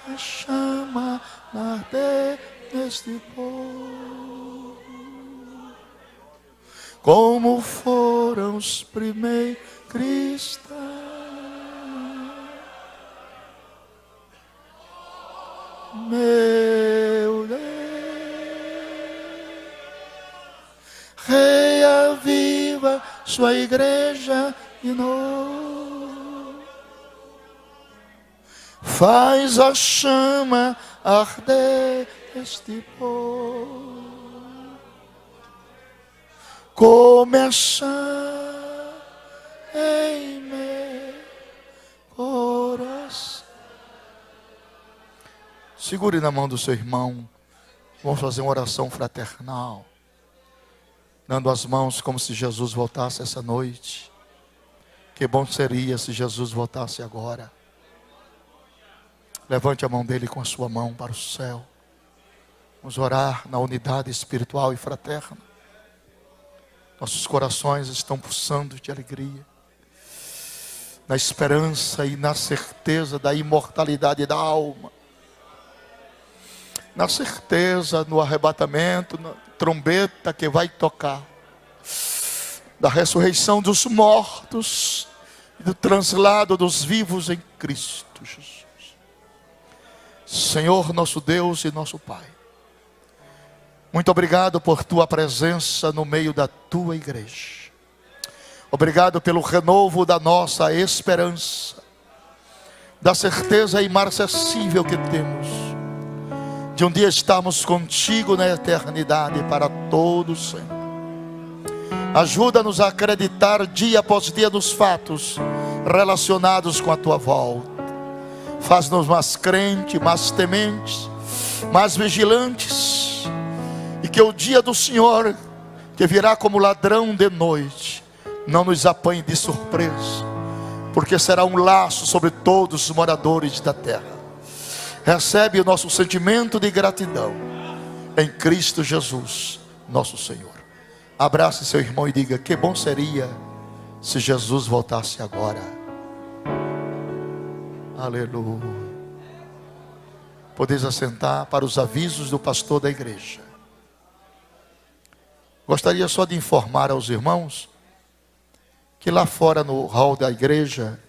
A: A chama arder neste povo, como foram os primeiros cristãos. Meu Deus, reaviva sua igreja e nós. Faz a chama arder este povo, começar em meu coração. Segure na mão do seu irmão. Vamos fazer uma oração fraternal, dando as mãos como se Jesus voltasse essa noite. Que bom seria se Jesus voltasse agora. Levante a mão dele com a sua mão para o céu. Vamos orar na unidade espiritual e fraterna. Nossos corações estão pulsando de alegria, na esperança e na certeza da imortalidade da alma. na certeza, no arrebatamento, na trombeta que vai tocar, da ressurreição dos mortos e do translado dos vivos em Cristo Jesus. Senhor, nosso Deus e nosso Pai, muito obrigado por tua presença no meio da tua igreja. Obrigado pelo renovo da nossa esperança, da certeza imarcessível que temos de um dia estarmos contigo na eternidade para todo sempre. Ajuda-nos a acreditar dia após dia nos fatos relacionados com a tua volta. Faz-nos mais crentes, mais tementes, mais vigilantes, e que o dia do Senhor, que virá como ladrão de noite, não nos apanhe de surpresa, porque será um laço sobre todos os moradores da terra. Recebe o nosso sentimento de gratidão em Cristo Jesus, nosso Senhor. Abrace seu irmão e diga: que bom seria se Jesus voltasse agora. Aleluia. Podeis assentar para os avisos do pastor da igreja. Gostaria só de informar aos irmãos que lá fora no hall da igreja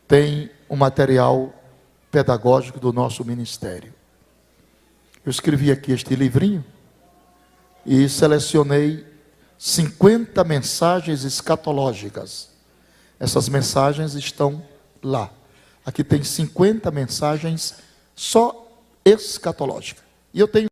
A: tem um material pedagógico do nosso ministério. Eu escrevi aqui este livrinho e selecionei 50 mensagens escatológicas. Essas mensagens estão lá. Aqui tem 50 mensagens só escatológicas. E eu tenho